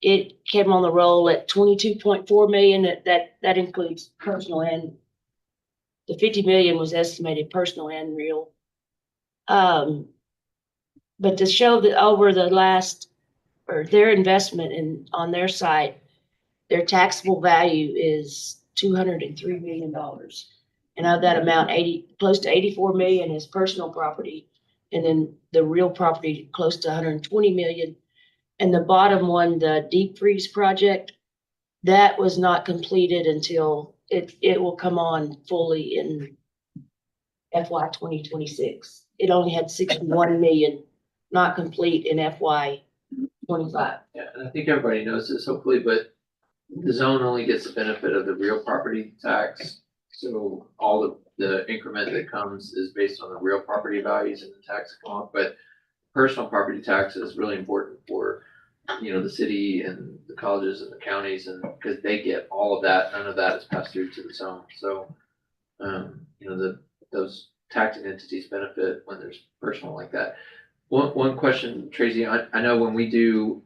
It came on the roll at 22.4 million. That includes personal and the 50 million was estimated personal and real. But to show that over the last or their investment on their site, their taxable value is $203 million. And of that amount, close to 84 million is personal property. And then the real property close to 120 million. And the bottom one, the deep freeze project, that was not completed until it will come on fully in FY 2026. It only had 61 million not complete in FY 25. Yeah, and I think everybody knows this hopefully, but the zone only gets the benefit of the real property tax. So all of the increment that comes is based on the real property values and the tax amount, but personal property tax is really important for, the city and the colleges and the counties, and because they get all of that, none of that is passed through to the zone. So, those taxing entities benefit when there's personal like that. One question, Tracy, I know when we do,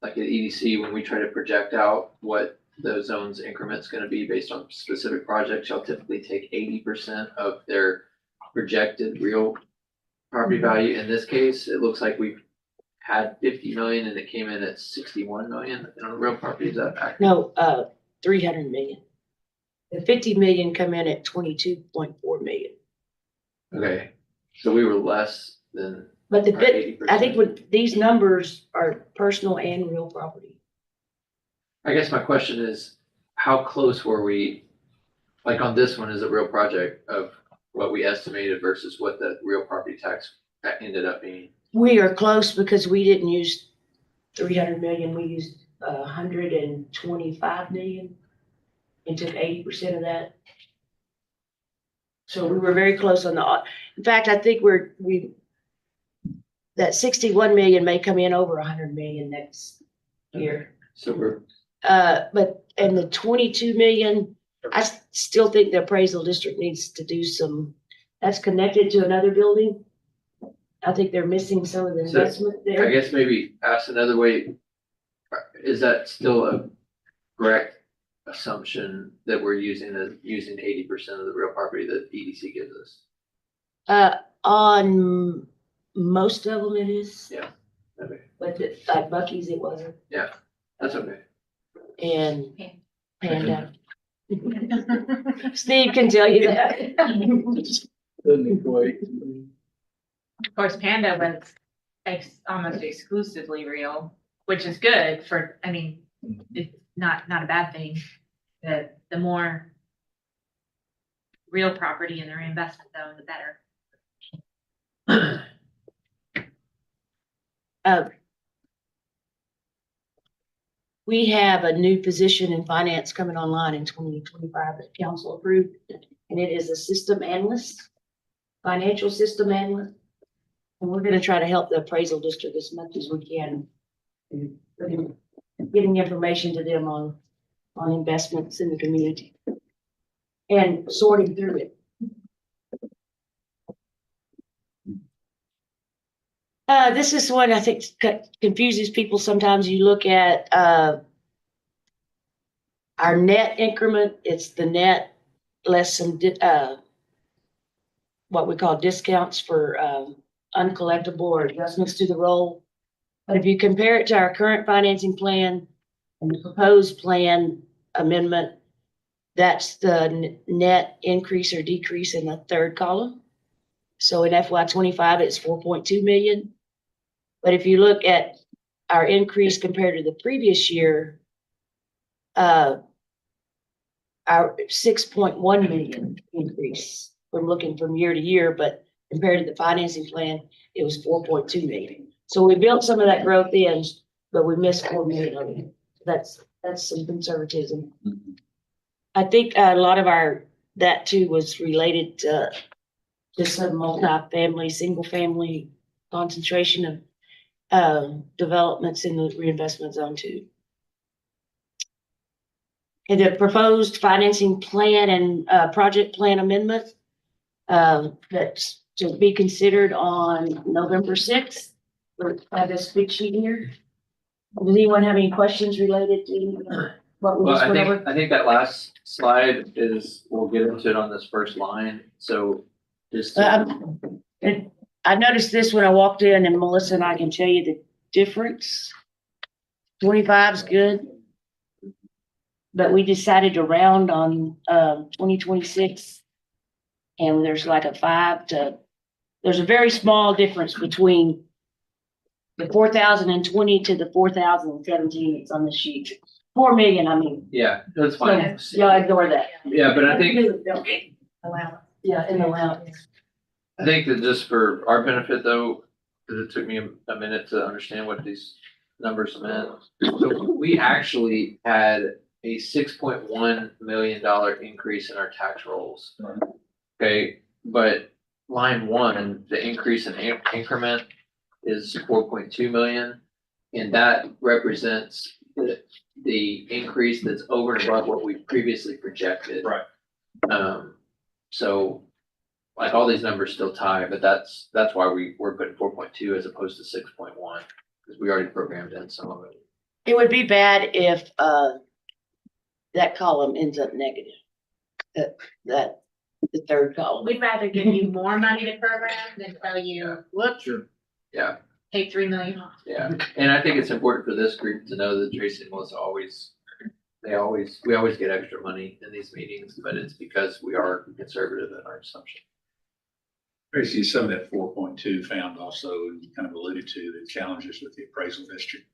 like at EDC, when we try to project out what the zone's increment's gonna be based on specific projects, y'all typically take 80% of their projected real property value. In this case, it looks like we've had 50 million and it came in at 61 million on real property. Is that accurate? No, 300 million. The 50 million come in at 22.4 million. Okay, so we were less than But the our bit, 80%. I think what these numbers are personal and real property. I guess my question is, how close were we, like on this one, is a real project of what we estimated versus what the real property tax ended up being? We are close because we didn't use 300 million, we used 125 million and took 80% of that. So we were very close on in fact, I think that 61 million may come in over 100 million next year. So we're, And the 22 million, I still think the appraisal district needs to do that's connected to another building. I think they're missing some of the So, investment I there. guess maybe ask another way, is that still a correct assumption that we're using 80% of the real property that EDC gives us? On most of them it is. Yeah. Okay, But like Bucky's, it wasn't. that's okay. And Panda. Steve can tell you that. Doesn't equate. Of course, Panda was almost exclusively real, which is good for, it's not a bad thing. The more real property in the reinvestment zone, the better. We have a new position in finance coming online in 2025 that council approved, and it is a system analyst, financial system analyst. And we're gonna try to help the appraisal district as much as we can, in getting information to them on investments in the community and sorting through it. This is one I think confuses people sometimes. You look at our net increment, it's the net less than what we call discounts for uncollectible or adjustments to the roll. But if you compare it to our current financing plan and the proposed plan amendment, that's the net increase or decrease in the third column. So in FY25, it's 4.2 million. But if you look at our increase compared to the previous year, our 6.1 million increase from looking from year to year, but compared to the financing plan, it was 4.2 million. So we built some of that growth in, but we missed 4 million of it. That's some conservatism. I think a lot of that too was related to some multi-family, single family concentration of developments in the reinvestment zone too. And the proposed financing plan and project plan amendment that's to be considered on November 6th. We have this big sheet here. Does anyone have any questions related to what we Well, just I went over? think that last slide we'll get into it on this first line. So just. I noticed this when I walked in, and Melissa and I can tell you the difference. 25 is good. But we decided to round on 2026. And there's like there's a very small difference between the 4,020 to the 4,017 that's on the sheet. 4 million, I mean. Yeah, that's fine. Yeah, ignore that. Yeah, but I think, Allowance. Yeah, in the allowance. I think that just for our benefit though, because it took me a minute to understand what these numbers meant. So we actually had a $6.1 million increase in our tax rolls. Okay, but line one, the increase in increment is 4.2 million. And that represents the increase that's over and above what we previously projected. Right. So like all these numbers still tie, but that's why we're putting 4.2 as opposed to 6.1, because we already programmed in some of it. It would be bad if, that column ends up negative. The third column. We'd rather give you more money to program than tell you, whoops, Yeah, take 3 million off. yeah. And I think it's important for this group to know that Tracy was always, we always get extra money in these meetings, but it's because we are conservative in our assumption. Tracy, some of that 4.2 found also, you kind of alluded to the challenges with the appraisal district,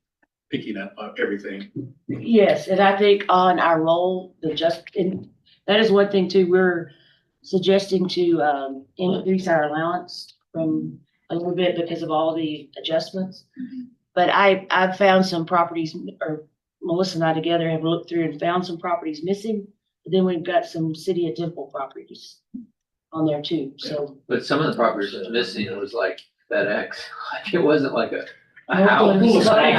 picking up everything. Yes, and I think on our roll, and that is one thing too, we're suggesting to, increase our allowance from a little bit because of all the adjustments. But I've found some properties, or Melissa and I together have looked through and found some properties missing. But then we've got some City of Temple properties on there too, so. But some of the properties that was missing, it was like FedEx, like it wasn't like a No, house. it was like-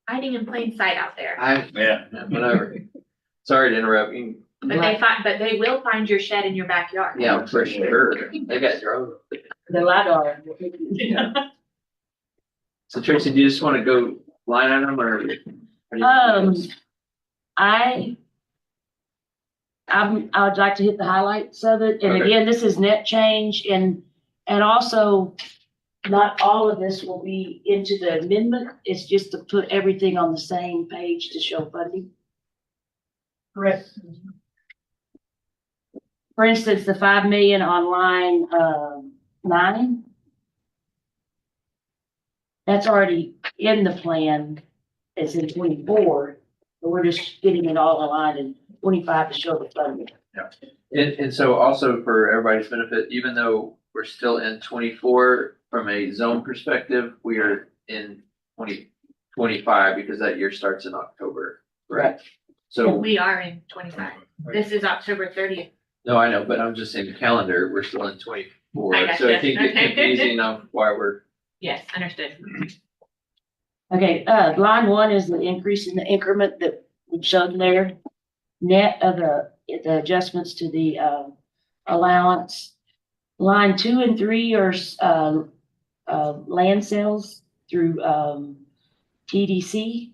Hiding in plain sight out there. Yeah. Whatever. Sorry to interrupt you. But they will find your shed in your backyard. Yeah, for sure. They got drone. The LiDAR. So Tracy, do you just want to go line item or? I would like to hit the highlights of it. And Okay. again, this is net change and also not all of this will be into the amendment. It's just to put everything on the same page to show funding. Correct. For instance, the 5 million on line 9. That's already in the plan. It's in 24, but we're just getting it all aligned in 25 to show the funding. And so also for everybody's benefit, even though we're still in 24 from a zone perspective, we are in 2025 because that year starts in October, right? So, We are in 25. This is October 30th. no, I know, but I'm just saying the calendar, we're still in 24. I So it gotcha. can get confusing on why we're, Yes, understood. Okay, line 1 is the increase in the increment that we've shown there. Net of the adjustments to the allowance. Line 2 and 3 are land sales through TDC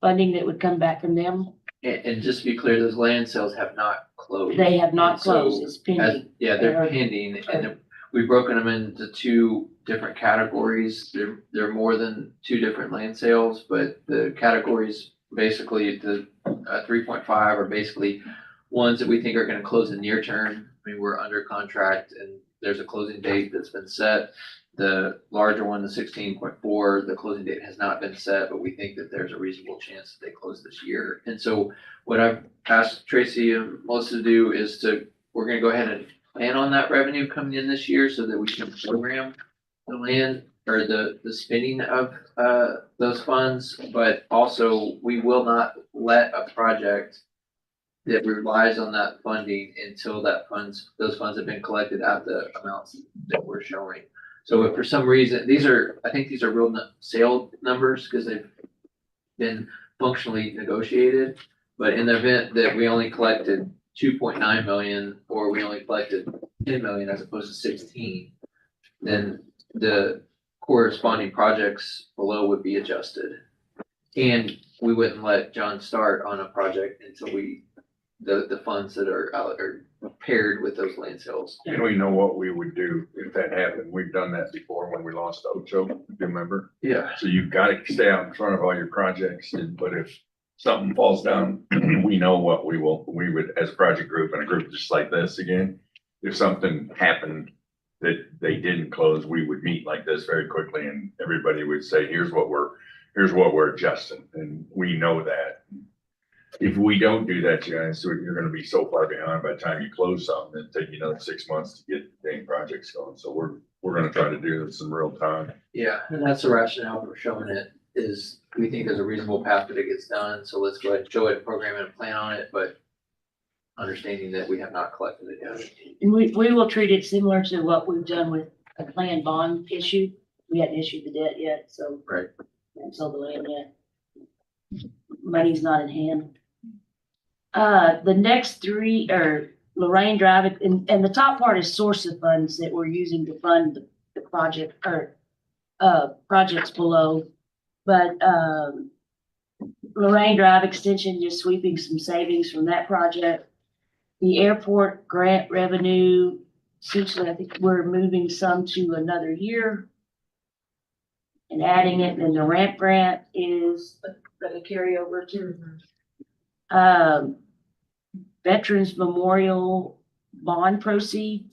funding that would come back from them. and just to be clear, those land sales have not closed. They have not And so closed, it's pending. Yeah, they're pending, and then we've broken them into 2 different categories. They're more than 2 different land sales, but the categories, basically, the 3.5 are basically ones that we think are gonna close in near term. I mean, we're under contract and there's a closing date that's been set. The larger one, the 16.4, the closing date has not been set, but we think that there's a reasonable chance that they close this year. And so what I've asked Tracy and Melissa to do is we're gonna go ahead and plan on that revenue coming in this year so that we can program the land or the spending of those funds. But also, we will not let a project that relies on that funding until those funds have been collected at the amounts that we're showing. So if for some reason, I think these are real sale numbers because they've been functionally negotiated. But in the event that we only collected 2.9 million, or we only collected 10 million as opposed to 16, then the corresponding projects below would be adjusted. And we wouldn't let John start on a project until the funds that are out are paired with those land sales. And we know what we would do if that happened. We've done that before when we lost Ocho, do you remember? Yeah. So you've got to stay out in front of all your projects, but if something falls down, we know what we would, as a project group and a group just like this again, if something happened that they didn't close, we would meet like this very quickly and everybody would say, here's what we're adjusting. And we know that. If we don't do that, you guys, you're gonna be so far behind by the time you close something, it'll take you another 6 months to get the getting projects going. So we're gonna try to do this in real time. Yeah, and that's the rationale for showing it, is we think there's a reasonable path that it gets done, so let's go ahead and show it, program it, and plan on it, but understanding that we have not collected it yet. And we will treat it similar to what we've done with a planned bond issue. We hadn't issued the debt yet, so. Right. Haven't sold the land yet. Money's not in hand. The next three are Lorraine Drive, and the top part is source of funds that we're using to fund the project, or, projects below. But, Lorraine Drive extension, just sweeping some savings from that project. The airport grant revenue, essentially, I think we're moving some to another year and adding it, and the ramp grant is gonna carry over to. Veterans Memorial bond proceed.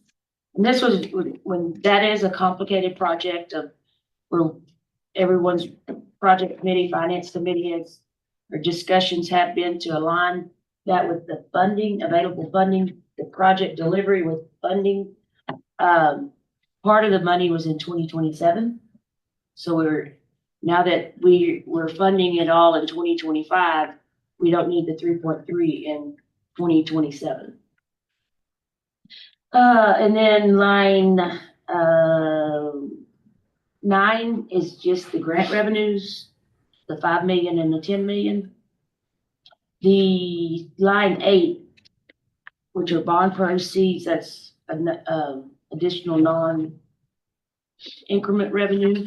And this was when that is a complicated project of where everyone's project committee, finance committee has, or discussions have been to align that with the funding, available funding, the project delivery with funding. Part of the money was in 2027. So now that we're funding it all in 2025, we don't need the 3.3 in 2027. And then line 9 is just the grant revenues, the 5 million and the 10 million. The line 8, which are bond proceeds, that's an additional non-increment revenue.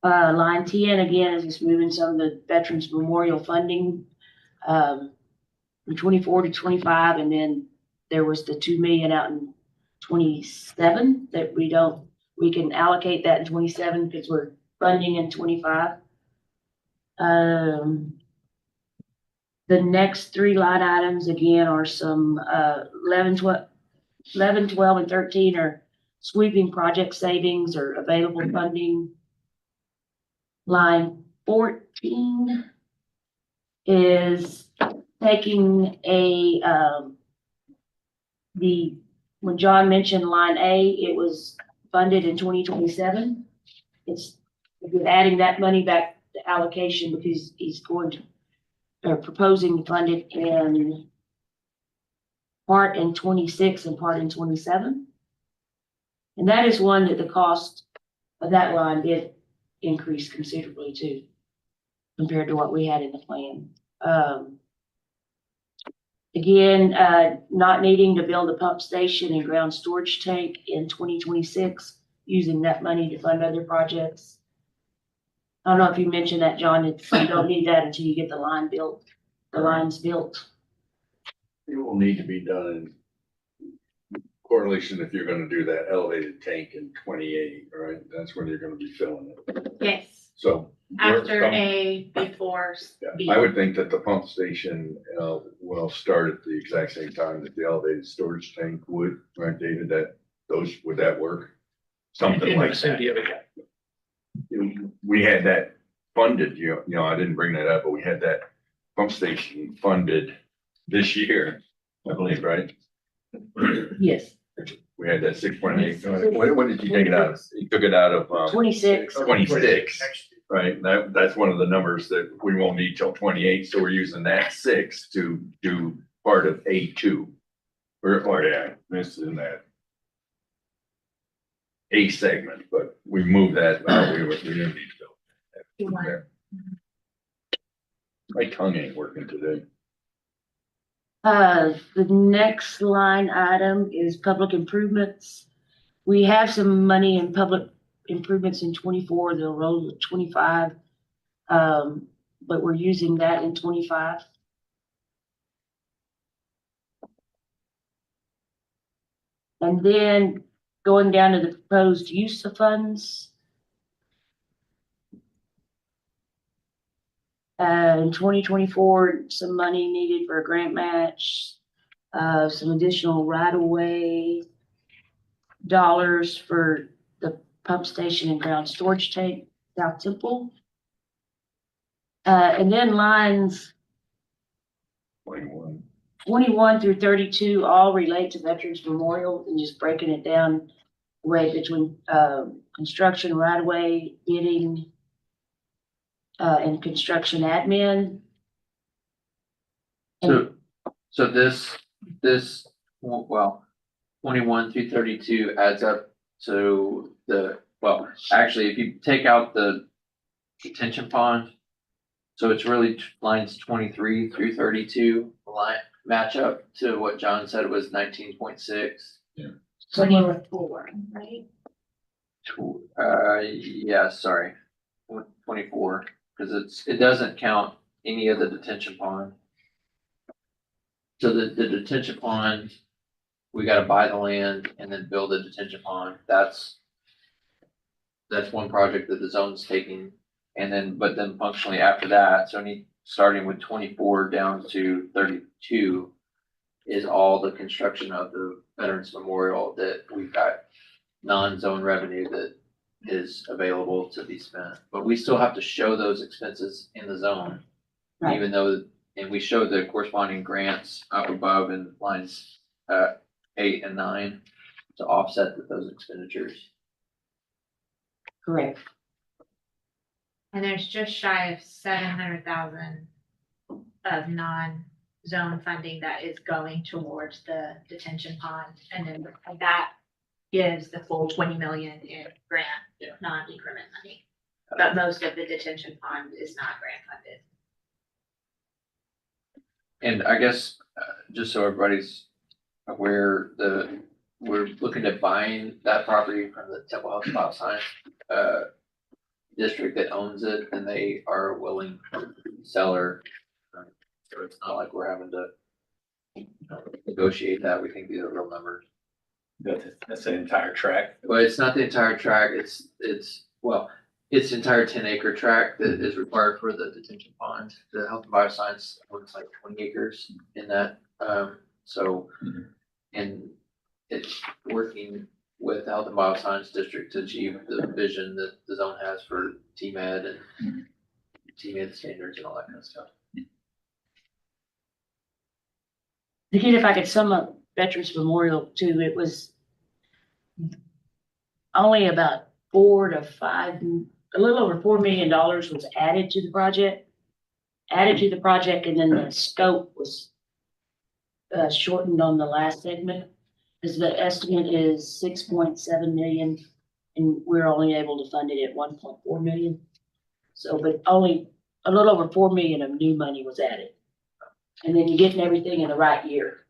Line 10 again is just moving some of the Veterans Memorial funding from 24 to 25, and then there was the 2 million out in 27 that we can allocate that in 27 because we're funding in 25. The next 3 line items again are some 11, 12, and 13 are sweeping project savings or available funding. Line 14 is taking when John mentioned line A, it was funded in 2027. We're adding that money back to allocation because he's proposing to fund it in part in 26 and part in 27. And that is one that the cost of that line did increase considerably too, compared to what we had in the plan. Again, not needing to build a pump station and ground storage tank in 2026, using that money to fund other projects. I don't know if you mentioned that, John, you don't need that until you get the line built, the lines built. It will need to be done in correlation if you're gonna do that elevated tank in 28, right? That's when you're gonna be filling it. Yes, So. after A, before B. I would think that the pump station, will start at the exact same time that the elevated storage tank would, right, David? Would that work? Something like that. We had that funded, you know, I didn't bring that up, but we had that pump station funded this year, I believe, right? Yes. We had that 6.8. What did you take it out of? You took it out of, 26. 26. Right, that's one of the numbers that we won't need till 28, so we're using that 6 to do part of A2. Or yeah, this is in that A segment, but we moved that, we didn't need to go there. My tongue ain't working today. The next line item is public improvements. We have some money in public improvements in 24, they'll roll to 25. But we're using that in 25. And then going down to the proposed use of funds. In 2024, some money needed for a grant match, some additional right-of-way dollars for the pump station and ground storage tank, South Temple. And then lines 21. 21 through 32 all relate to Veterans Memorial and just breaking it down way between, construction right away, bidding, and construction admin. So this, well, 21 through 32 adds up to well, actually, if you take out the detention pond, so it's really lines 23 through 32 line match up to what John said was 19.6. 24, right? Yeah, sorry, 24, because it doesn't count any of the detention pond. So the detention pond, we gotta buy the land and then build a detention pond. That's one project that the zone's taking. And then, but then functionally after that, so starting with 24 down to 32 is all the construction of the Veterans Memorial that we've got non-zone revenue that is available to be spent. But we still have to show those expenses in the zone. Right. Even though, and we show the corresponding grants up above in lines 8 and 9 to offset those expenditures. Correct. And there's just shy of 700,000 of non-zone funding that is going towards the detention pond. And then that gives the full 20 million in grant, non-increment money. But most of the detention pond is not grant funded. And I guess, just so everybody's aware, we're looking at buying that property from the Temple House Stop Sign district that owns it, and they are a willing seller. So it's not like we're having to negotiate that. We think these are real numbers. That's the entire tract. But it's not the entire tract. It's the entire 10-acre tract that is required for the detention pond. The Health and Bioscience owns like 20 acres in that. And it's working with the Health and Bioscience District to achieve the vision that the zone has for TMed and TMed standards and all that kind of stuff. Again, if I could sum up Veterans Memorial too, it was only about a little over $4 million was added to the project. And then the scope was shortened on the last segment, because the estimate is 6.7 million, and we're only able to fund it at 1.4 million. So, but only a little over 4 million of new money was added. And then you're getting everything in the right year,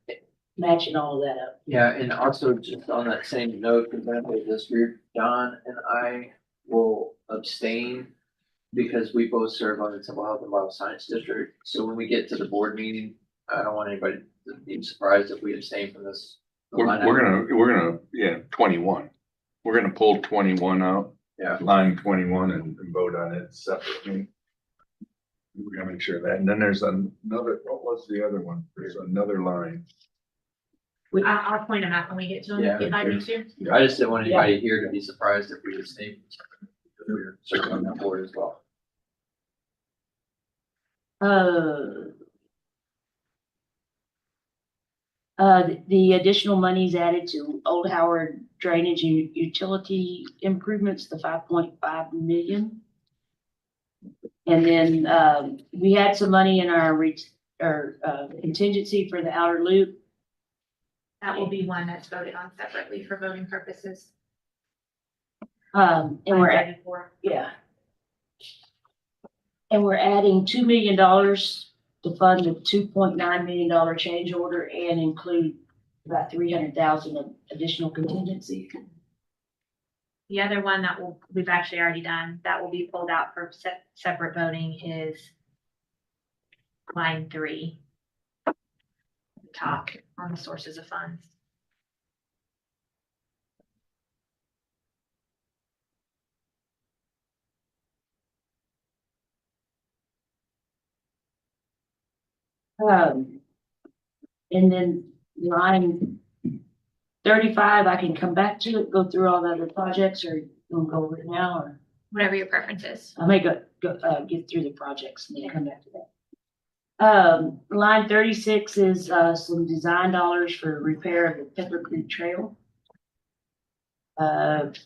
matching all of that up. Yeah, and also just on that same note, for example, this group, John and I will abstain because we both serve on the Temple Health and Bioscience District. So when we get to the board meeting, I don't want anybody to be surprised if we abstain from this. We're gonna, 21. We're gonna pull 21 out. Yeah. Line 21 and vote on it separately. We're gonna make sure of that. And then there's another, what was the other one? There's another line. I'll point them out when we get to them, Yeah. if I need to. I just didn't want anybody here to be surprised if we abstain. Because we're serving on that board as well. The additional monies added to Old Howard drainage and utility improvements, the 5.5 million. And then, we had some money in our contingency for the outer loop. That will be one that's voted on separately for voting purposes. And we're at, yeah. And we're adding $2 million to fund the $2.9 million change order and include about 300,000 of additional contingency. The other one that we've actually already done, that will be pulled out for separate voting is line 3. Top on the sources of funds. And then line 35, I can come back to it, go through all the other projects, or you want to go over it now, or Whatever your preference is. I may get through the projects and then come back to Line 36 is, some design dollars for repair of the Pepper Creek Trail. And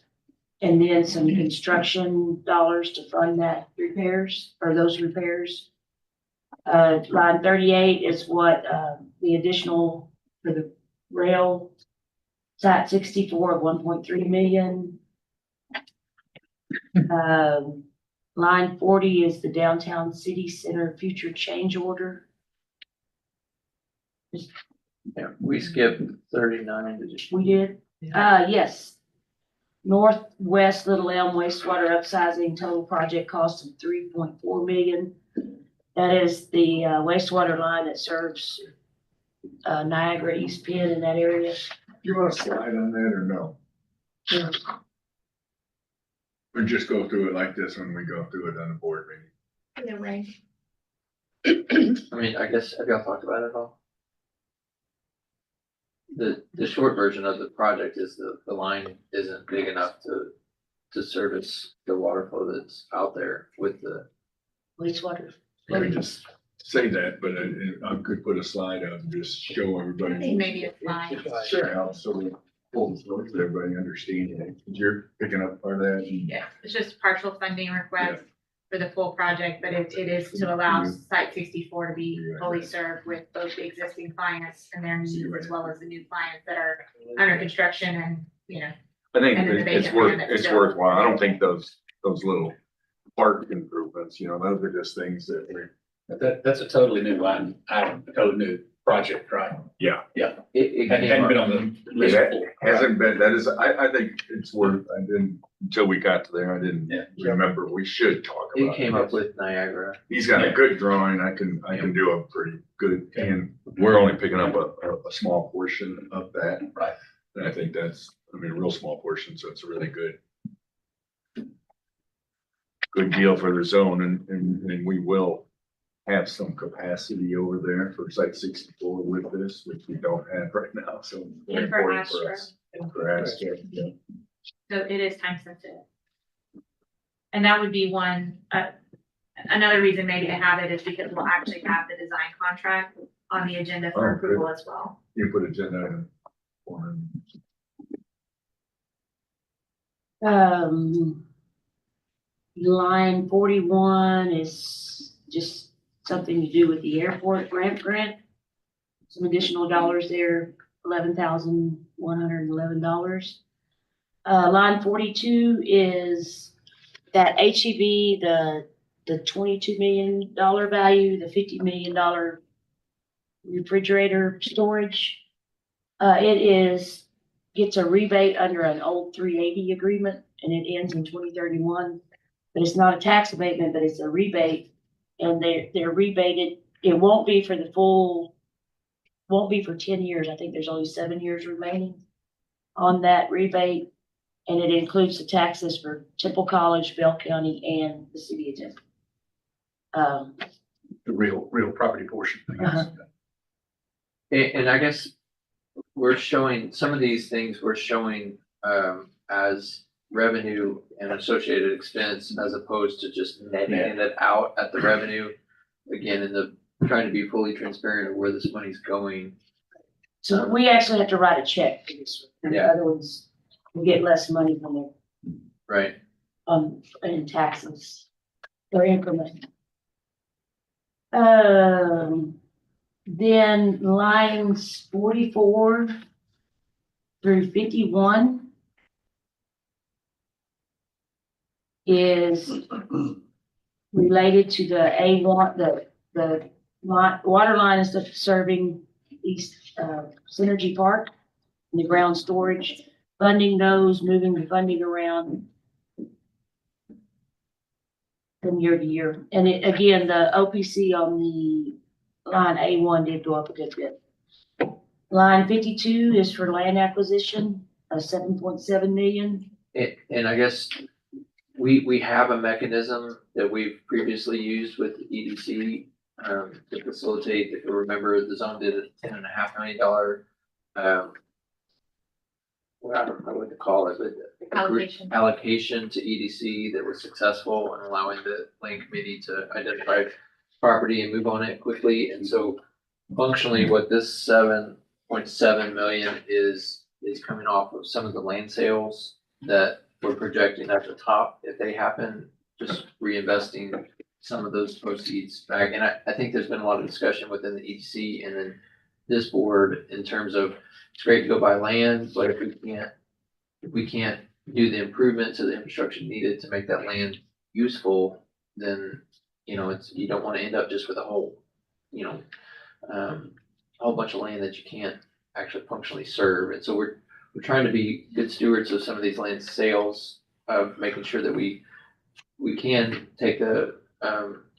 then some construction dollars to fund that repairs, or those repairs. Line 38 is what, the additional for the rail, Sat 64 of 1.3 million. Line 40 is the downtown city center future change order. Yeah, we skipped 39 to just. We did, yes. Northwest Little Elm wastewater upsizing, total project cost of 3.4 million. That is the wastewater line that serves Niagara, East Penn in that area. You want to slide on that or no? Yeah. Or just go through it like this when we go through it on the board meeting? Either way. I mean, I guess, have y'all talked about it all? The short version of the project is the line isn't big enough to service the water flow that's out there with the. Wastewater. Let me just say that, but I could put a slide up and just show everybody. I think maybe a slide. Sure, helps so we full throat so everybody understands it. You're picking up part of that. and- Yeah, it's just partial funding request for the full project, but it is to allow Site 64 to be fully served with both the existing clients and their needs as well as the new clients that are under construction and, you know. I think And then the it's vacant worth, land that's it's still- worthwhile. I don't think those little park improvements, you know, those are just things that we. That's a totally new line, item, a totally new project, right? It Hadn't came been up, on the list That before. hasn't been, that is, I think it's worth, I didn't, until we got to there, I didn't Yeah. remember, we should talk about it. it came up with Niagara. He's got a good drawing, I can do a pretty good, and we're only picking up a small portion of that. Right. And I think that's, I mean, a real small portion, so it's a really good deal for the zone, and we will have some capacity over there for Site 64 with this, which we don't have right now, so. it's very And for important Astra. us. And for Astra, yeah. So it is time sensitive. And that would be one, another reason maybe to have it is because we'll actually have the design contract on the agenda for Oh, good. approval as well. You put agenda item for Line 41 is just something to do with the airport grant. Some additional dollars there, $11,111. Line 42 is that HEB, the $22 million value, the $50 million refrigerator storage. Gets a rebate under an old 380 agreement, and it ends in 2031. But it's not a tax abatement, but it's a rebate, and they're rebated. It won't be for 10 years. I think there's only 7 years remaining on that rebate. And it includes the taxes for Temple College, Bell County, and the city of Temple. The real property portion. I guess. Uh-huh. And I guess we're showing, some of these things we're showing as revenue and associated expense as opposed to just netting it out at the revenue. Again, trying to be fully transparent of where this money's going. So we actually have to write a check for this. And the Yeah. other ones, we get less money from it, Right. in taxes or increment. Then lines 44 through 51 is related to the A1, the water line is serving East Synergy Park, and the ground storage, funding those, moving the funding around from year to year. And again, the OPC on the line A1 did go up a good bit. Line 52 is for land acquisition, 7.7 million. And I guess we have a mechanism that we've previously used with EDC to facilitate, if you remember, the zone did a $10.5 million well, I don't know what to call it, but Allocation. allocation to EDC that was successful in allowing the land committee to identify property and move on it quickly. And so functionally, what this 7.7 million is coming off of some of the land sales that we're projecting at the top. If they happen, just reinvesting some of those proceeds back. And I think there's been a lot of discussion within the EDC and then this board in terms of, it's great to go buy land, but if we can't do the improvements to the infrastructure needed to make that land useful, then, you know, you don't want to end up just with a whole, you know, a whole bunch of land that you can't actually functionally serve. And so we're trying to be good stewards of some of these land sales, of making sure that we can take the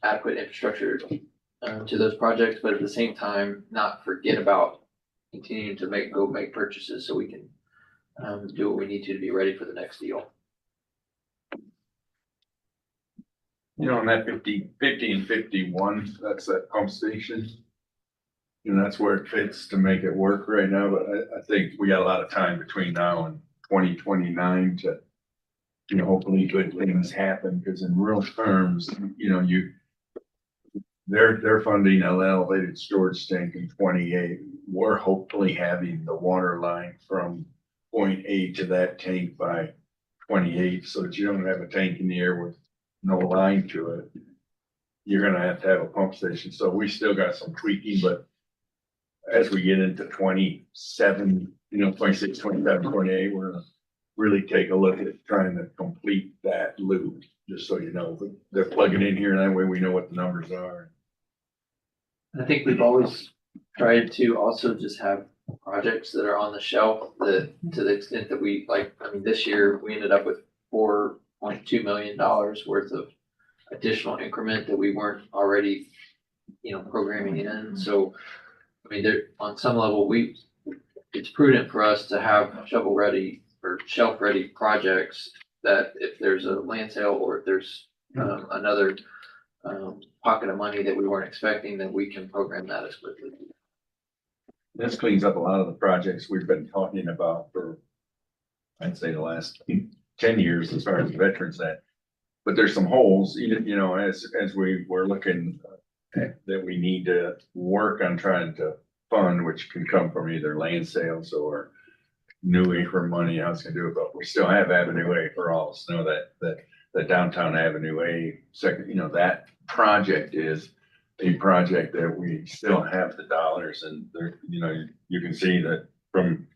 adequate infrastructure to those projects, but at the same time, not forget about continuing to make purchases so we can do what we need to be ready for the next deal. You know, on that 50 and 51, that's that pump station. And that's where it fits to make it work right now, but I think we got a lot of time between now and 2029 to, you know, hopefully good things happen, because in real terms, you know, they're funding an elevated storage tank in 28. We're hopefully having the water line from point A to that tank by 28, so that you don't have a tank in the air with no line to it. You're gonna have to have a pump station, so we still got some tweaking, but as we get into 27, you know, 26, 27, 28, we're gonna really take a look at trying to complete that loop, just so you know. But they're plugging in here, and that way we know what the numbers are. I think we've always tried to also just have projects that are on the shelf that, to the extent that we like, I mean, this year we ended up with $4.2 million worth of additional increment that we weren't already, you know, programming in. So, I mean, there, on some level, it's prudent for us to have shovel ready or shelf ready projects that if there's a land sale or if there's another pocket of money that we weren't expecting, then we can program that as quickly. This cleans up a lot of the projects we've been talking about for, I'd say, the last 10 years as far as veterans that. But there's some holes, you know, as we were looking that we need to work on trying to fund, which can come from either land sales or new income money, how it's gonna do it, but we still have Avenue A for all of us know that the downtown Avenue A second, you know, that project is a project that we still have the dollars, and there, you know, you can see that from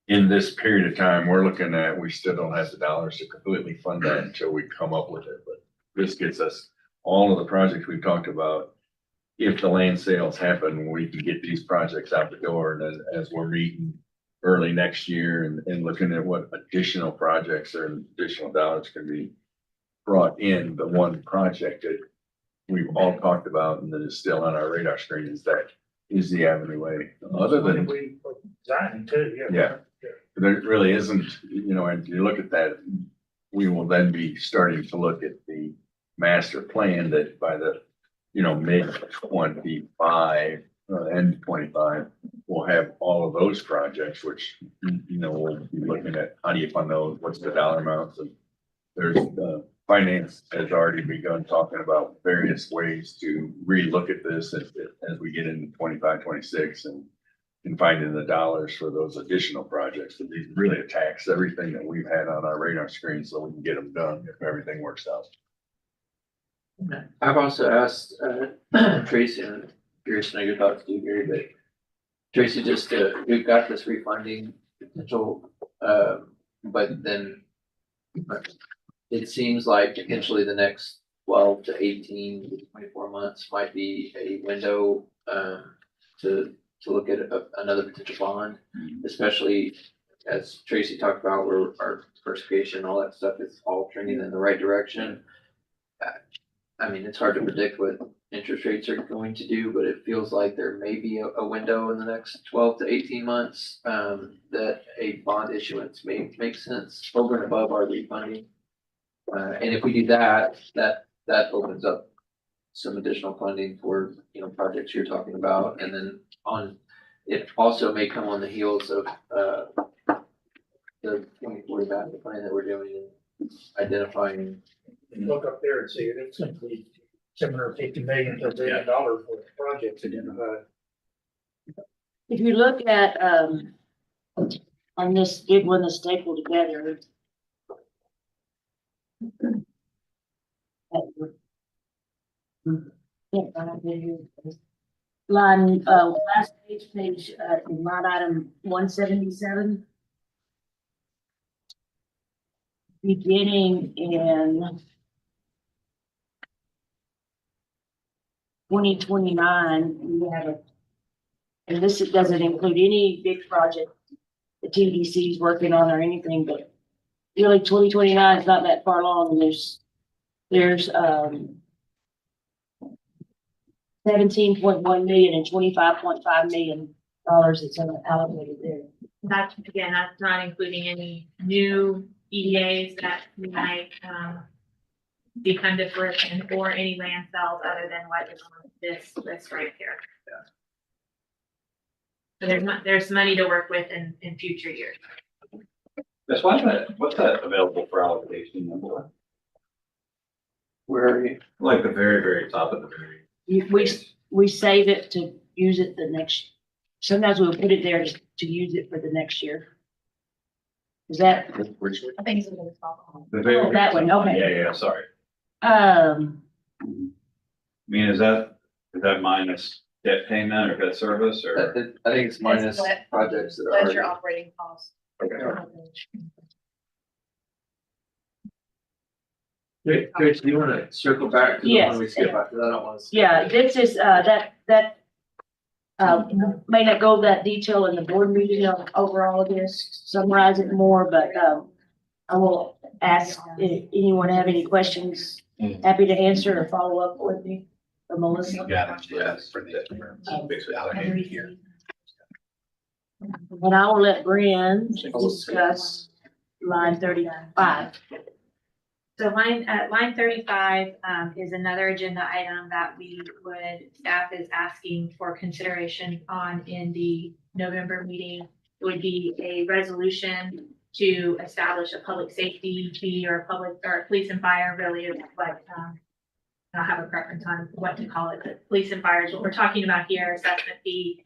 in this period of time we're looking at, we still don't have the dollars to completely fund that until we come up with it. But this gets us all of the projects we've talked about. If the land sales happen, we can get these projects out the door, and as we're meeting early next year and looking at what additional projects or additional dollars can be brought in, the one project that we've all talked about and that is still on our radar screen is the Avenue A. Other than, We designing too, yeah, there really isn't, you know, and you look at that, we will then be starting to look at the master plan that by the, you know, mid 25, end 25, we'll have all of those projects, which, you know, we'll be looking at how do you fund those, what's the dollar amounts, and there's finance has already begun talking about various ways to relook at this as we get into 25, 26 and finding the dollars for those additional projects. That these really attacks everything that we've had on our radar screen so we can get them done if everything works out. I've also asked Tracy, and I'm curious to know your thoughts too, Gary, but Tracy, just we've got this refunding potential, but then it seems like potentially the next 12 to 18 to 24 months might be a window to look at another potential bond, especially as Tracy talked about, where our diversification, all that stuff is all trending in the right direction. I mean, it's hard to predict what interest rates are going to do, but it feels like there may be a window in the next 12 to 18 months that a bond issuance may make sense over and above our refunding. And if we do that, that opens up some additional funding for, you know, projects you're talking about. And then it also may come on the heels of the 2040 master plan that we're doing and identifying. Look up there and see it, it's simply $750 million to $1 billion worth of projects identified. If you look at, on this big one that's stapled together. Line, last page, line item 177. Beginning in 2029, we have a, and this doesn't include any big project the TDC is working on or anything, but really 2029 is not that far along. And there's 17.1 million and $25.5 million that's allocated there. That's, again, that's not including any new EDAs that we might, be funded for or any land sales other than what is on this list right here. So there's money to work with in future years. That's what's that available for allocation number? Where are you? Like the very, very top of the very. We save it to use it the next, sometimes we'll put it there to use it for the next year. Is that, I think it's a good call. The very, oh, that one, okay. Yeah, sorry. Um, I mean, is that minus debt payment or debt service or? I think it's minus what- projects that That's your are. operating cost. Rich, do you wanna circle back to the Yes. one we skip after that? I don't wanna. skip. yeah, this is, that may not go that detail in the board meeting of overall of this, summarize it more, but, I will ask if anyone have any questions, happy to answer or follow up with me or Melissa. Got it, yes, for the, basically allocated here. And I will let Brian discuss line 35. So line 35, is another agenda item that staff is asking for consideration on in the November meeting. It would be a resolution to establish a public safety fee or police and fire, really, but, I don't have a preference on what to call it, but police and fire is what we're talking about here, assessment fee,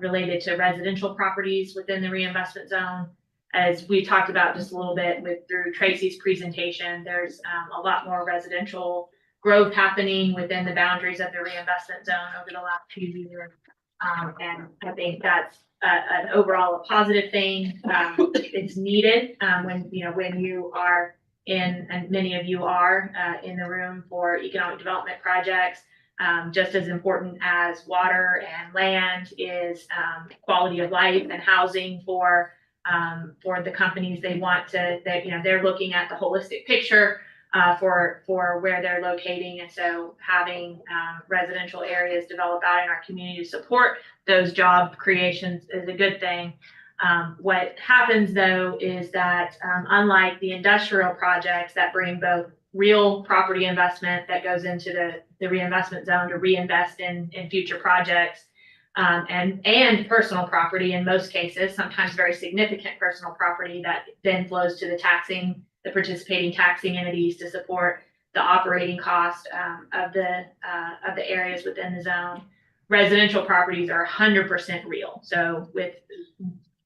related to residential properties within the reinvestment zone. As we talked about just a little bit through Tracy's presentation, there's a lot more residential growth happening within the boundaries of the reinvestment zone over the last few years. And I think that's an overall a positive thing. It's needed when you are in, and many of you are in the room for economic development projects. Just as important as water and land is quality of life and housing for the companies. They want to, they're looking at the holistic picture for where they're locating. And so having residential areas develop out in our community to support those job creations is a good thing. What happens though is that unlike the industrial projects that bring both real property investment that goes into the reinvestment zone to reinvest in future projects, and personal property in most cases, sometimes very significant personal property that then flows to the participating taxing entities to support the operating cost of the areas within the zone. Residential properties are 100% real. So with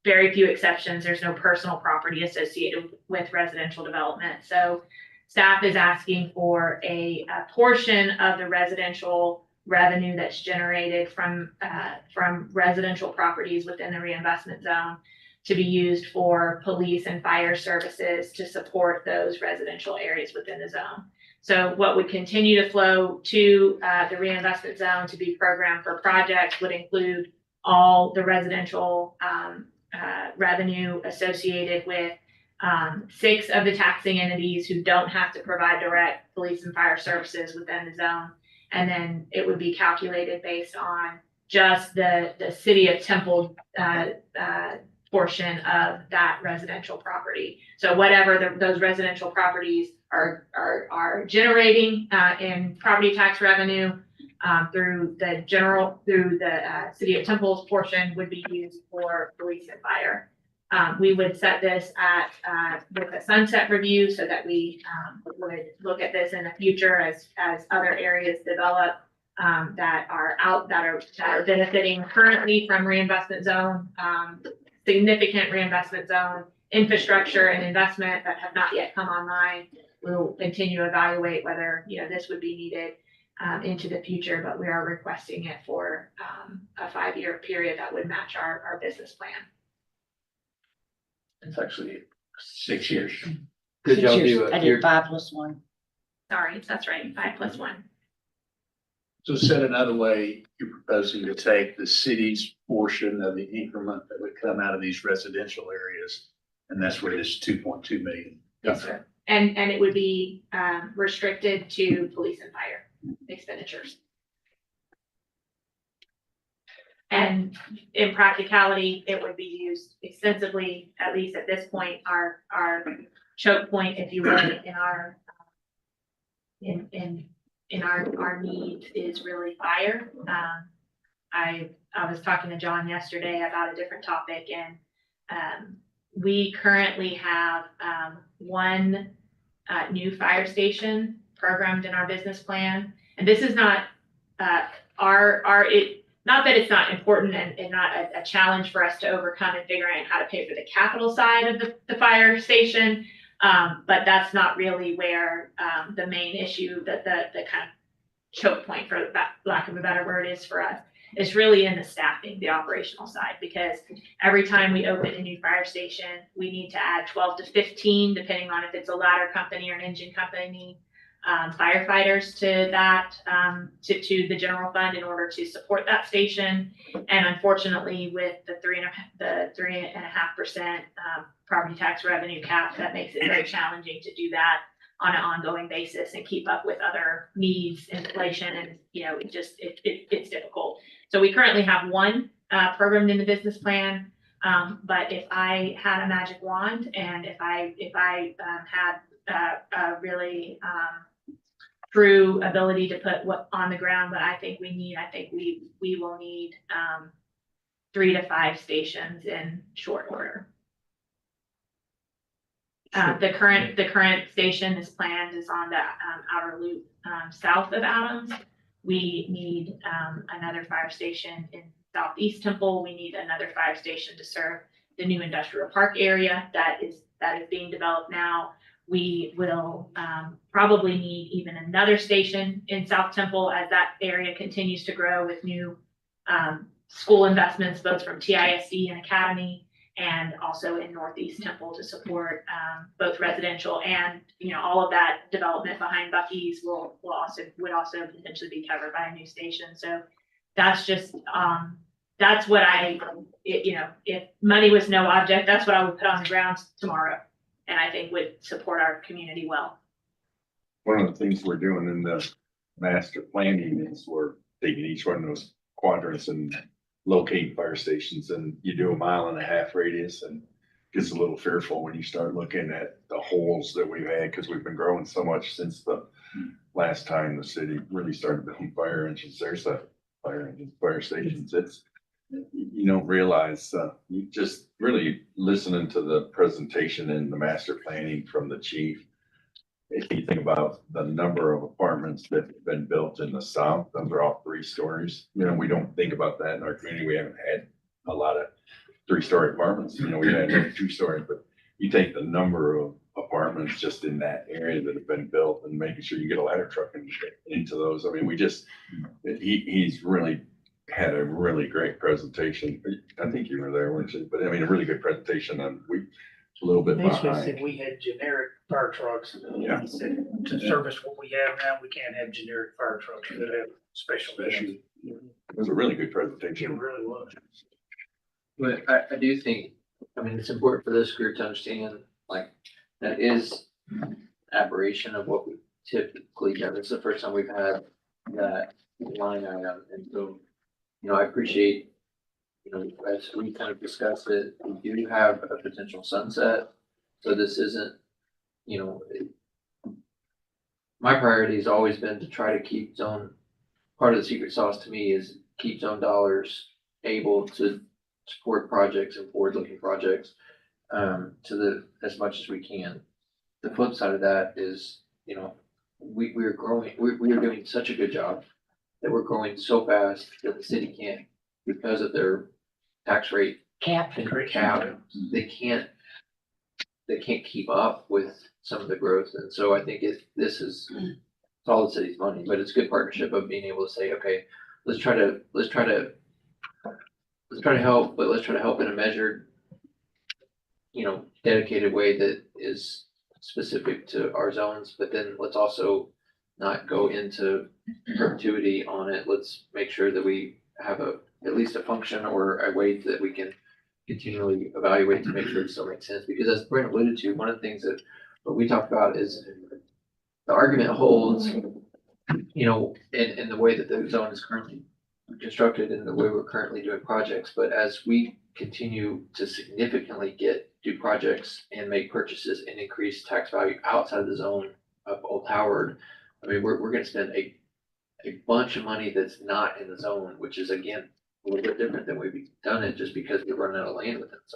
very few exceptions, there's no personal property associated with residential development. So staff is asking for a portion of the residential revenue that's generated from residential properties within the reinvestment zone to be used for police and fire services to support those residential areas within the zone. So what would continue to flow to the reinvestment zone to be programmed for projects would include all the residential revenue associated with 6 of the taxing entities who don't have to provide direct police and fire services within the zone. And then it would be calculated based on just the city of Temple portion of that residential property. So whatever those residential properties are generating in property tax revenue through the city of Temple's portion would be used for police and fire. We would set this at, with a sunset review so that we, would look at this in the future as other areas develop, that are benefiting currently from reinvestment zone, significant reinvestment zone infrastructure and investment that have not yet come online. We'll continue to evaluate whether, this would be needed, into the future, but we are requesting it for, a 5-year period that would match our business plan. It's actually 6 years. good 6 job. years. I did 5+1. Sorry, that's right, 5+1. So said another way, you're proposing to take the city's portion of the increment that would come out of these residential areas, and that's where this 2.2 million. Yes, sir. And it would be, restricted to police and fire expenditures. And in practicality, it would be used extensively, at least at this point, our choke point, if you will, in our needs is really fire. I was talking to John yesterday about a different topic, and we currently have one new fire station programmed in our business plan. And this is not not that it's not important and not a challenge for us to overcome and figure out how to pay for the capital side of the fire station. But that's not really where the main issue, that the kind of choke point, for lack of a better word, is for us. It's really in the staffing, the operational side, because every time we open a new fire station, we need to add 12 to 15, depending on if it's a ladder company or an engine company, firefighters to that, to the general fund in order to support that station. And unfortunately, with the 3.5% property tax revenue cap, that makes it very challenging to do that on an ongoing basis and keep up with other needs, inflation, and it's difficult. So we currently have one programmed in the business plan. But if I had a magic wand, and if I had a really true ability to put what on the ground what I think we need, I think we will need 3 to 5 stations in short order. The current station is planned is on the outer loop south of Adams. We need another fire station in Southeast Temple. We need another fire station to serve the new industrial park area that is being developed now. We will probably need even another station in South Temple as that area continues to grow with new school investments, both from TISD and Academy, and also in Northeast Temple to support both residential and, all of that development behind Buc-ee's would also potentially be covered by a new station. So that's just, that's what if money was no object, that's what I would put on the ground tomorrow, and I think would support our community well. One of the things we're doing in the master planning is we're taking each one of those quadrants and locating fire stations, and you do a 1.5 mile radius, and it gets a little fearful when you start looking at the holes that we've had, because we've been growing so much since the last time the city really started building fire engines. There's a fire stations. It's, you don't realize, you just really listening to the presentation and the master planning from the chief. If you think about the number of apartments that have been built in the south, those are all 3 stories. We don't think about that in our community. We haven't had a lot of 3-story apartments. We've had 2-story, but you take the number of apartments just in that area that have been built and making sure you get a ladder truck into those. I mean, he's really had a really great presentation. I think you were there, weren't you? But I mean, a really good presentation, and a little bit Basically behind. said we had generic fire trucks. Yeah. He said, to service what we have now, we can't have generic fire trucks that have special issues. It was a really good It presentation. really was. But I do think, it's important for this group to understand, that is aberration of what we typically do. This is the first time we've had that line item. And so, I appreciate, as we kind of discussed it, we do have a potential sunset. So this isn't, my priority has always been to try to keep zone, part of the secret sauce to me is keep zone dollars able to support projects and forward-looking projects. as much as we can. The flip side of that is, we're growing, we are doing such a good job that we're growing so fast that the city can't, because of their tax rate Cap. and cap, they can't keep up with some of the growth. And so I think this is, it's all the city's money, but it's good partnership of being able to say, okay, let's try to help, but let's try to help in a measured, dedicated way that is specific to our zones, but then let's also not go into perpetuity on it. Let's make sure that we have at least a function or a way that we can continually evaluate to make sure it still makes sense. Because as Brent alluded to, one of the things that what we talked about is the argument holds, in the way that the zone is currently constructed and the way we're currently doing projects. But as we continue to significantly do projects and make purchases and increase tax value outside of the zone of Old Howard, I mean, we're gonna spend a bunch of money that's not in the zone, which is again, a little bit different than we've done it just because we're running out of land within the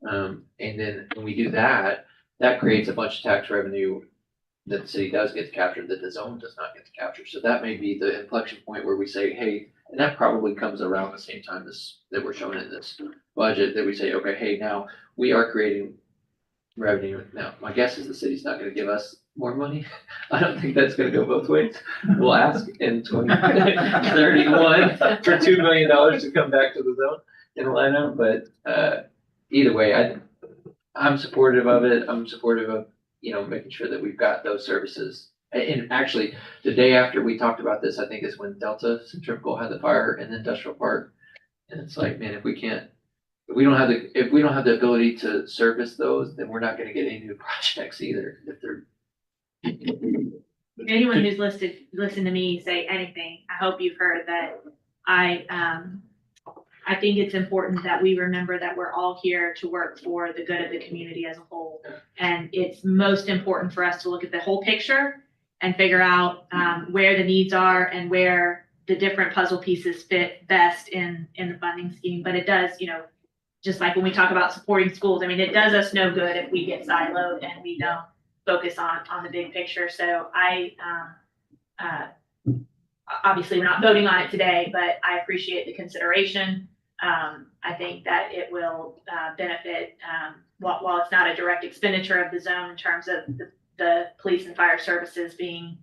zone. And then when we do that, that creates a bunch of tax revenue that the city does get to capture that the zone does not get to capture. So that may be the inflection point where we say, hey, and that probably comes around the same time that we're showing in this budget, that we say, okay, hey, now we are creating revenue. Now, my guess is the city's not gonna give us more money. I don't think that's gonna go both ways. We'll ask in 2031 for $2 million to come back to the zone in Atlanta, but either way, I'm supportive of it. I'm supportive of, making sure that we've got those services. And actually, the day after we talked about this, I think is when Delta Centrifugal had the fire in the industrial park. And it's like, man, if we don't have the ability to service those, then we're not gonna get any new projects either. If they're Anyone who's listened to me say anything, I hope you've heard that I think it's important that we remember that we're all here to work for the good of the community as a whole. And it's most important for us to look at the whole picture and figure out where the needs are and where the different puzzle pieces fit best in the funding scheme. But it does, just like when we talk about supporting schools, I mean, it does us no good if we get siloed and we don't focus on the big picture. So obviously we're not voting on it today, but I appreciate the consideration. I think that it will benefit, while it's not a direct expenditure of the zone in terms of the police and fire services being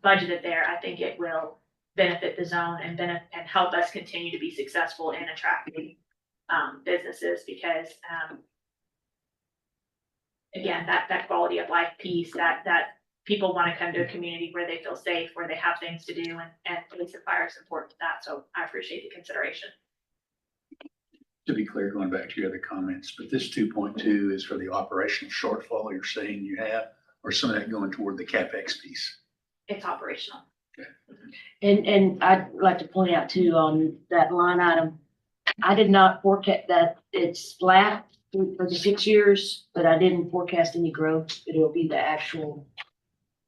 budgeted there, I think it will benefit the zone and help us continue to be successful in attracting businesses, because again, that quality of life piece, that people want to come to a community where they feel safe, where they have things to do, and police and fire is important to that. So I appreciate the consideration. To be clear, going back to your other comments, but this 2.2 is for the operational shortfall you're saying you have, or some of that going toward the CapEx piece? It's operational. And I'd like to point out too, on that line item, I did not forecast that it's flat for the 6 years, but I didn't forecast any growth. It'll be the actual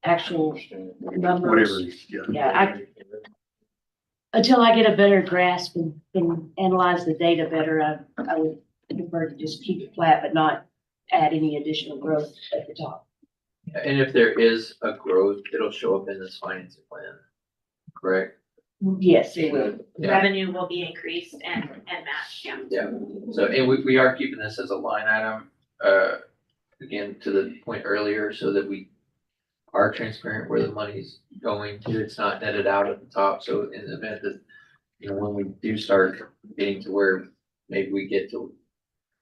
numbers. Whatever, Yeah, until I get a better grasp and analyze the data better, I would prefer to just keep it flat, but not add any additional growth at the top. And if there is a growth, it'll show up in this financing plan, correct? Yes, it will. Yeah. Revenue will be increased and matched, yeah. Yeah, so, and we are keeping this as a line item, again, to the point earlier, so that we are transparent where the money's going to. It's not netted out at the top, so in the event that, when we do start getting to where maybe we get to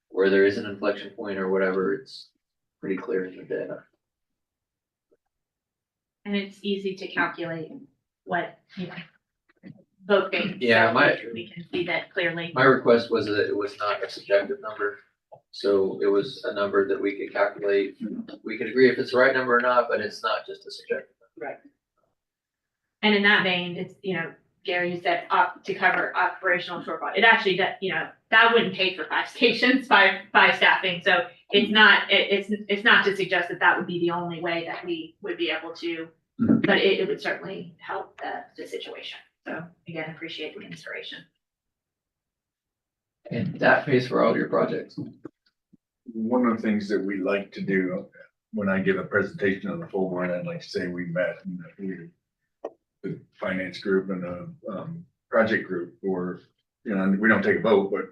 where there is an inflection point or whatever, it's pretty clear in the data. And it's easy to calculate what, both things. Yeah, So we can see that clearly. My request was that it was not a subjective number. So it was a number that we could calculate. We could agree if it's the right number or not, but it's not just a subjective number. Right. And in that vein, it's, Gary, you said to cover operational shortfall. It actually does, that wouldn't pay for 5 stations, five staffing. So it's not to suggest that would be the only way that we would be able to, but it would certainly help the situation. So again, appreciate the consideration. And that pays for all your projects. one of the things that we like to do when I give a presentation on the full board, I'd like to say we met in the finance group and the project group, or, you know, we don't take a vote, but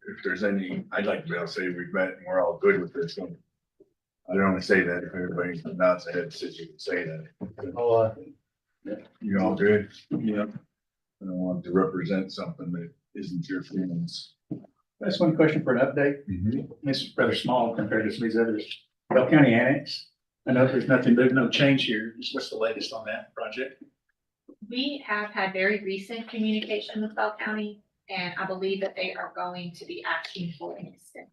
if there's any, I'd like to be able to say we've met and we're all good with this. So I don't want to say that if everybody nods their head, says you can say that. Oh, You all good? Yeah. I don't want to represent something that isn't your feelings. that's one question for an update. This is rather small compared to some of these others. Bell County Annex. I know there's no change here. Just what's the latest on that project? We have had very recent communication with Bell County, and I believe that they are going to be asking for an extension.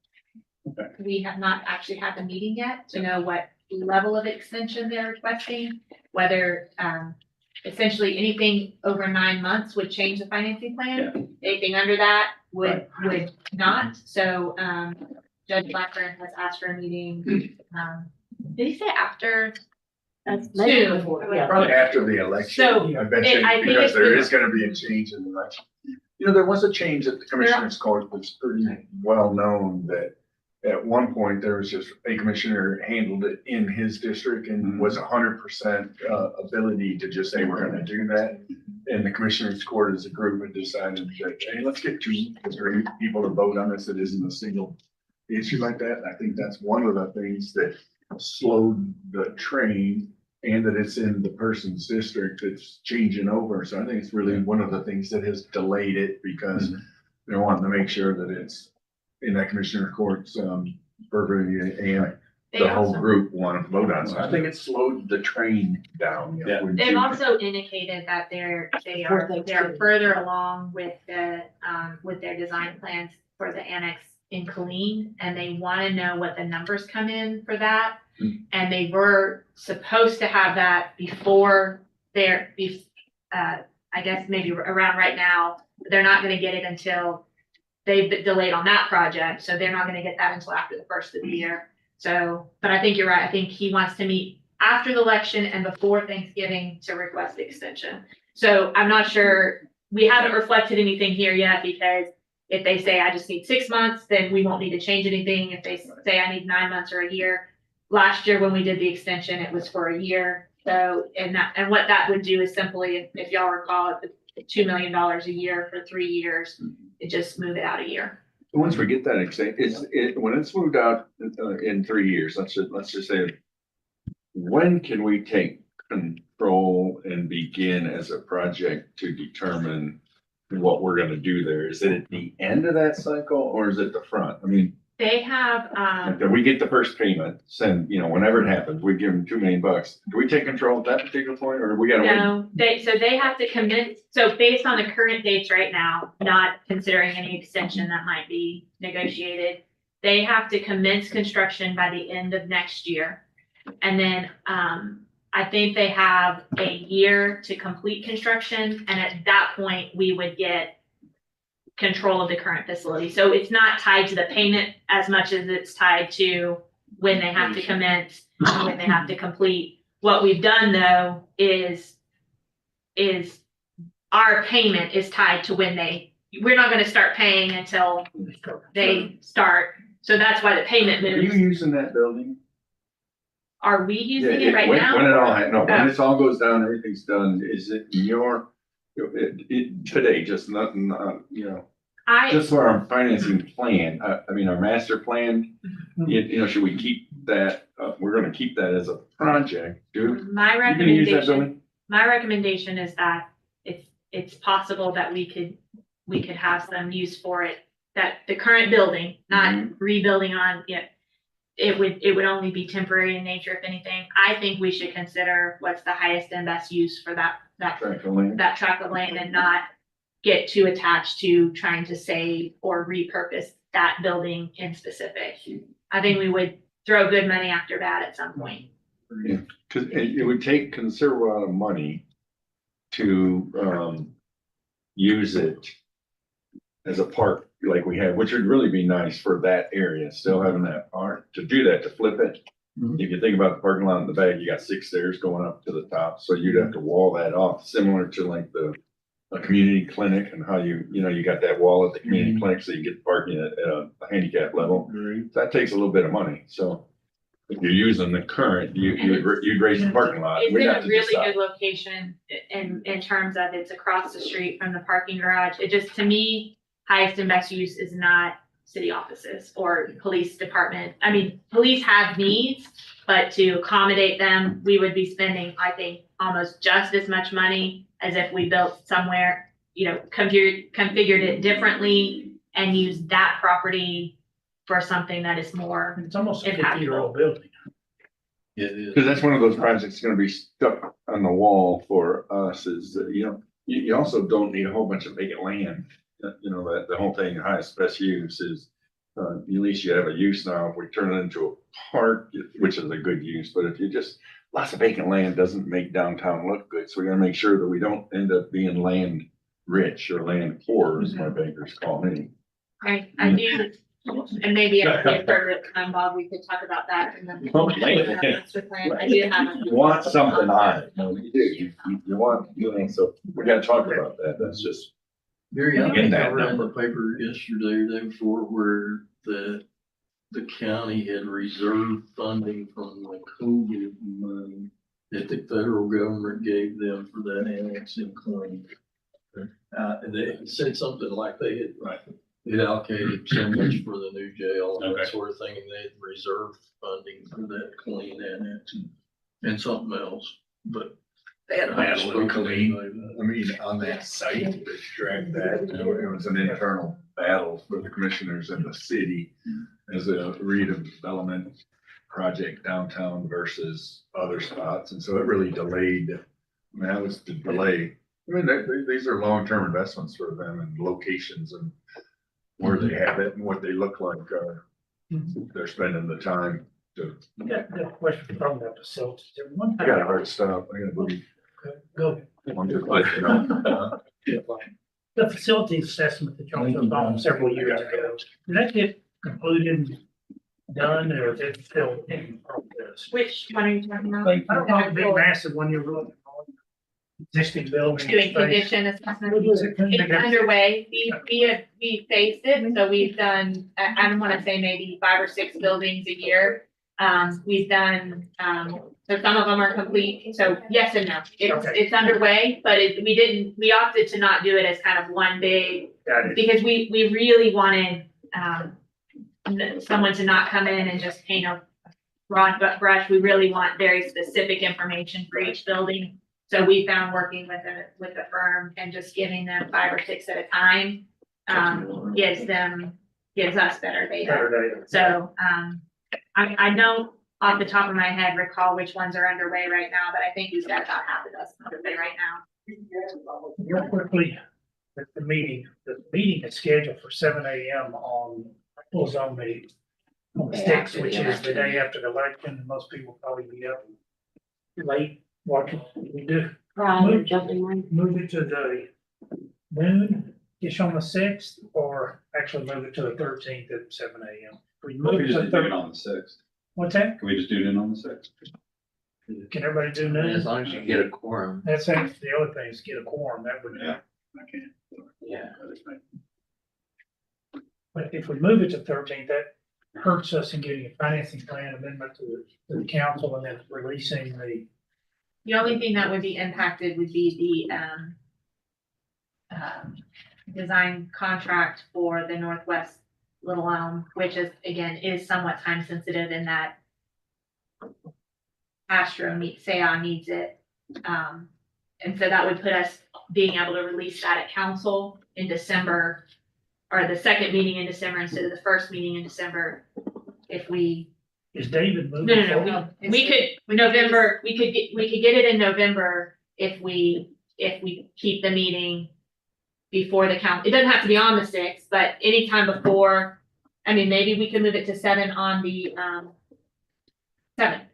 Okay. We have not actually had the meeting yet to know what level of extension they're requesting, whether, essentially anything over 9 months would change the financing plan. Anything under that would not. So, Judge Blackburn has asked for a meeting. Did he say after? That's maybe Soon. before, yeah. Probably after the election. So, I bet you, I think because it's there been- is gonna be a change in the election. You know, there was a change at the Commissioners Court that's pretty well known that at one point, there was just a commissioner handled it in his district and was 100% ability to just say, we're gonna do that. And the Commissioners Court as a group had decided that, hey, let's get 2 or 3 people to vote on this. It isn't a single issue like that. And I think that's one of the things that slowed the train, and that it's in the person's district that's changing over. So I think it's really one of the things that has delayed it, because they're wanting to make sure that it's in that Commissioner Court's purview, and They the whole also- group want to vote on. So I think it slowed the train down. Yeah. wouldn't They've you? also indicated that they're further along with their design plans for the annex in Colleen, and they want to know what the numbers come in for that. And they were supposed to have that before I guess maybe around right now. They're not gonna get it until they've been delayed on that project, so they're not gonna get that until after the first of the year. So, but I think you're right. I think he wants to meet after the election and before Thanksgiving to request the extension. So I'm not sure, we haven't reflected anything here yet, because if they say I just need 6 months, then we won't need to change anything. If they say I need 9 months or a year. Last year when we did the extension, it was for a year. So, and what that would do is simply, if y'all recall, $2 million a year for 3 years, it just move it out a year. Once we get that extent, when it's moved out in 3 years, let's just say, when can we take control and begin as a project to determine what we're gonna do there? Is it at the end of that cycle, or is it the front? I mean, They have, if we get the first payment, send, you know, whenever it happens, we give them $2 million. Do we take control at that particular point, or do we gotta wait? no, they have to commit, so based on the current dates right now, not considering any extension that might be negotiated, they have to commence construction by the end of next year. And then, I think they have a year to complete construction, and at that point, we would get control of the current facility. So it's not tied to the payment as much as it's tied to when they have to commence, and when they have to complete. What we've done though is our payment is tied to when we're not gonna start paying until they start. So that's why the payment Are you moves. using that building? Are we using it right When now? it all, when Oh. this all goes down, everything's done, is it your, today, just nothing, you know, just for our financing plan, I mean, our master plan, you know, should we keep that, we're gonna keep that as a project, dude? My You gonna use that recommendation, building? my recommendation is that it's possible that we could have some use for it. That the current building, not rebuilding on, it would only be temporary in nature, if anything. I think we should consider what's the highest and best use for that Tract of land? tract of land, and not get too attached to trying to save or repurpose that building in specific. I think we would throw good money after bad at some point. Yeah, cause it would take considerable amount of money to, use it as a park like we have, which would really be nice for that area, still having that park, to do that, to flip it. If you think about the parking lot in the back, you got 6 stairs going up to the top, so you'd have to wall that off, similar to like the a community clinic and how you got that wall at the community clinic, so you get parking at a handicap level. That takes a little bit of money, so if you're using the current, you'd raise the parking lot. It's We'd in have a to really decide. good location in terms of it's across the street from the parking garage. It just, to me, highest and best use is not city offices or police department. I mean, police have needs, but to accommodate them, we would be spending, I think, almost just as much money as if we built somewhere, configured it differently and used that property for something that is more. It's almost a Impactful. 50-year-old building. It is. Because that's one of those projects that's gonna be stuck on the wall for us is that, you also don't need a whole bunch of vacant land. That the whole thing, highest best use is, at least you have a use now. If we turn it into a park, which is a good use, but if you just, lots of vacant land doesn't make downtown look good. So we gotta make sure that we don't end up being land rich or land poor, as my bankers call me. I do, and maybe at the appropriate time, Bob, we could talk about that in the. master plan. I do have. You want something on it. No, you do. You want, so we gotta talk about that. That's just. Gary, I In think I that read in the number. paper yesterday or the day before where the county had reserved funding from the COVID money that the federal government gave them for that annexing claim. And they said something like they had allocated so much for the new jail and that sort of thing, and they had reserved funding for that clean annex and something else, but. They had a battle locally, on that site to track that, it was an internal battle for the commissioners in the city as a redevelopment project downtown versus other spots, and so it really delayed. That was the delay. These are long-term investments for them and locations and where they have it and what they look like, they're spending the time to. I got a question from that facility. There one I got a hard stop, I gotta believe. Go. I'm just like, The facility assessment that y'all took on several years ago, did that get concluded, done, or is it still in process? Which one are you talking about? I don't know, the big massive one you're looking on, existing building. Doing space. condition assessment. What is it? It's underway. We faced it, so we've done, I don't wanna say maybe 5 or 6 buildings a year. We've done, so some of them are complete, so yes and no. It's underway, but we opted to not do it as kind of one big, Got it. because we really wanted, someone to not come in and just paint a broad brush. We really want very specific information for each building. So we found working with the firm and just giving them 5 or 6 at a time, gives us better data. Better data. So, I don't off the top of my head recall which ones are underway right now, but I think we've got about half of those underway right now. Real quickly, the meeting is scheduled for 7 a.m. on full zone meeting on the 6th, which is the day after the election. Most people probably be up late watching. We do move it to the noon, ish on the 6th, or actually move it to the 13th at 7 a.m. We move it to the 13th. On the 6th. What's that? Can we just do it in on the 6th? Can everybody do noon? As long as you can get a quorum. That's the other thing, is get a quorum. That would. Yeah. Yeah. But if we move it to 13th, that hurts us in getting a financing plan amendment to the council and then releasing the. The only thing that would be impacted would be the design contract for the Northwest Little Elm, which is somewhat time sensitive in that SEA needs it. And so that would put us being able to release that at council in December, or the second meeting in December instead of the first meeting in December. If we, Is David moving? no, we could get it in November if we keep the meeting before the count. It doesn't have to be on the 6th, but anytime before, maybe we could move it to 7 on the 7th.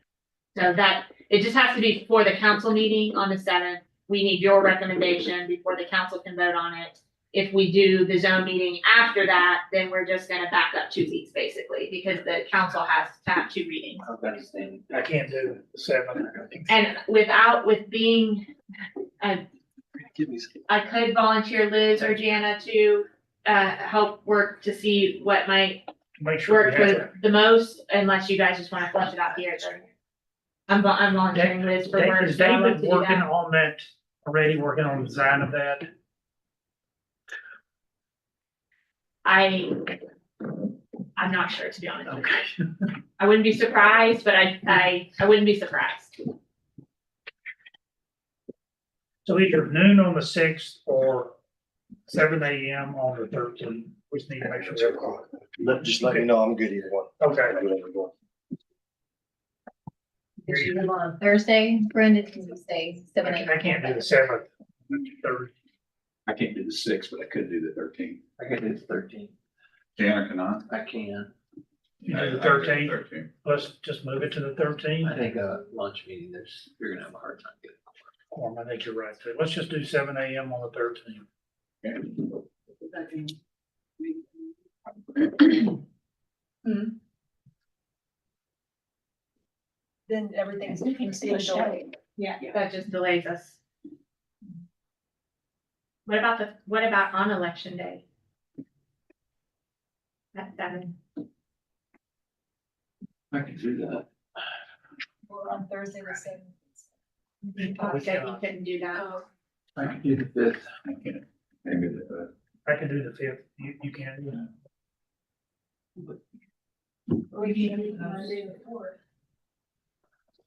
So that, it just has to be before the council meeting on the 7th. We need your recommendation before the council can vote on it. If we do the zone meeting after that, then we're just gonna back up 2 weeks basically, because the council has to have 2 readings. I can't do the 7th. And with being a I could volunteer Liz or Jana to, help work to see what might Make sure work we have for the most, unless you guys just wanna flush it out here. then I'm volunteering Liz for work. Is so I'd love David to do working that. on that, already working on the design of that? I'm not sure, to be honest with you. Okay. I wouldn't be surprised, but I wouldn't be surprised. So either noon on the sixth or 7 a.m. on the 13th. We just need to make sure we have a call. Just let me know, I'm good either one. Okay. I'm good either one. On Thursday, Brenda, can you say 7 I can't do the 7th. Third. I can't do the sixth, but I could do the 13th. I can do the 13th. Tanner cannot. I can. You do the 13th. Let's just move it to the 13th. I think a lunch meeting, you're gonna have a hard time getting. I think you're right too. Let's just do 7 a.m. on the 13th. Then everything's Yeah, that just delays us. What about on election day? At 7. I can do that. Or on Thursday the 7th. Bob said he couldn't do that. I can do the 5th. Maybe the, I can do the 5th. You can do that. Or you can do the 4th.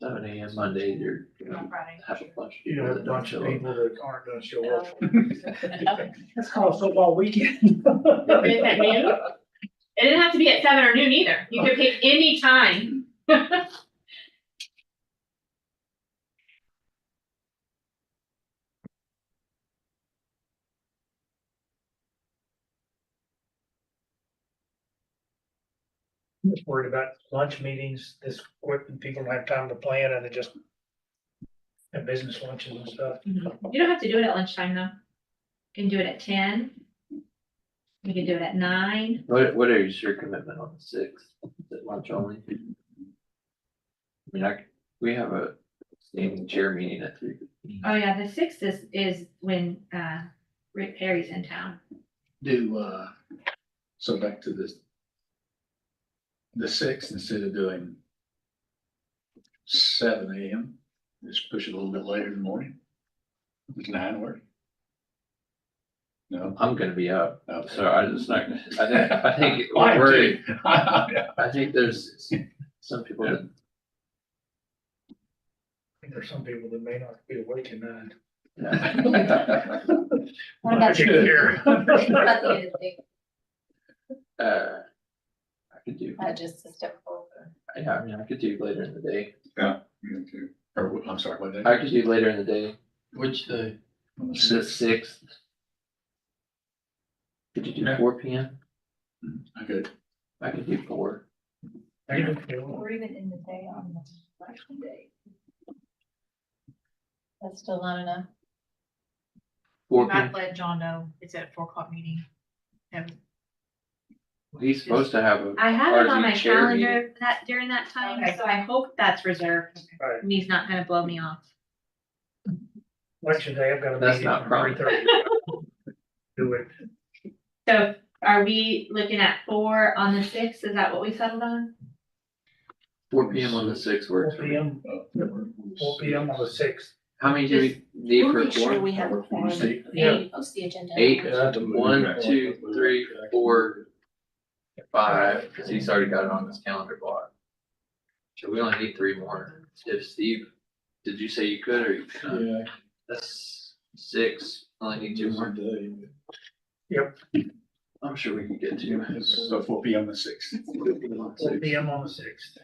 7 a.m. Monday, you're gonna Friday. have a bunch of You people know, a that don't bunch of show up. people that aren't gonna show up. It's called football weekend. Is that noon? It didn't have to be at 7 or noon either. You could pick any time. I'm just worried about lunch meetings, this quick, and people don't have time to plan and they just have business lunches and stuff. You don't have to do it at lunchtime though. You can do it at 10. You can do it at 9. What is your commitment on the 6th? Is it lunch only? I mean, we have a standing chair meeting at 3:15. Oh yeah, the 6th is when Rick Perry's in town. So back to this. The sixth, instead of doing 7 a.m., just push it a little bit later in the morning. Does 9 work? No. I'm gonna be up, Okay. so I just not, I think Mine we're, too. I think there's some people that, I think there's some people that may not be awake at 9. What about Take the care. what about the end of the day? I could do, Just a step forward. yeah, I mean, I could do later in the day. Me too. Or, I'm sorry, what day? I could do later in the day, Which day? On the the 6th. 6th. Could you do Yeah. 4 p.m.? I could. I could do 4. Or even in the day on the election day. That's still not enough. 4 p.m. let John know it's at 4 o'clock meeting. He's supposed to have a, I have it on my RZ chair calendar during that time, Okay. so I hope that's reserved. Right. And he's not gonna blow me off. Election day, I've got a That's meeting not from proper. 3:30. Do it. So are we looking at 4 on the 6th? Is that what we settled on? 4 p.m. on the 6th 4 works for me. p.m. 4 p.m. on the 6th. How many do we need for We'll make sure 4? we have a form. Yeah. Post the agenda. 8, 1, 2, 3, 4, 5, because he's already got it on his calendar block. So we only need 3 more. If Steve, did you say you could or you cannot? Yeah. That's 6, only need 2 more. Yep. I'm sure we can get 2. So 4 p.m. on the 6th. 4 p.m. on the 6th.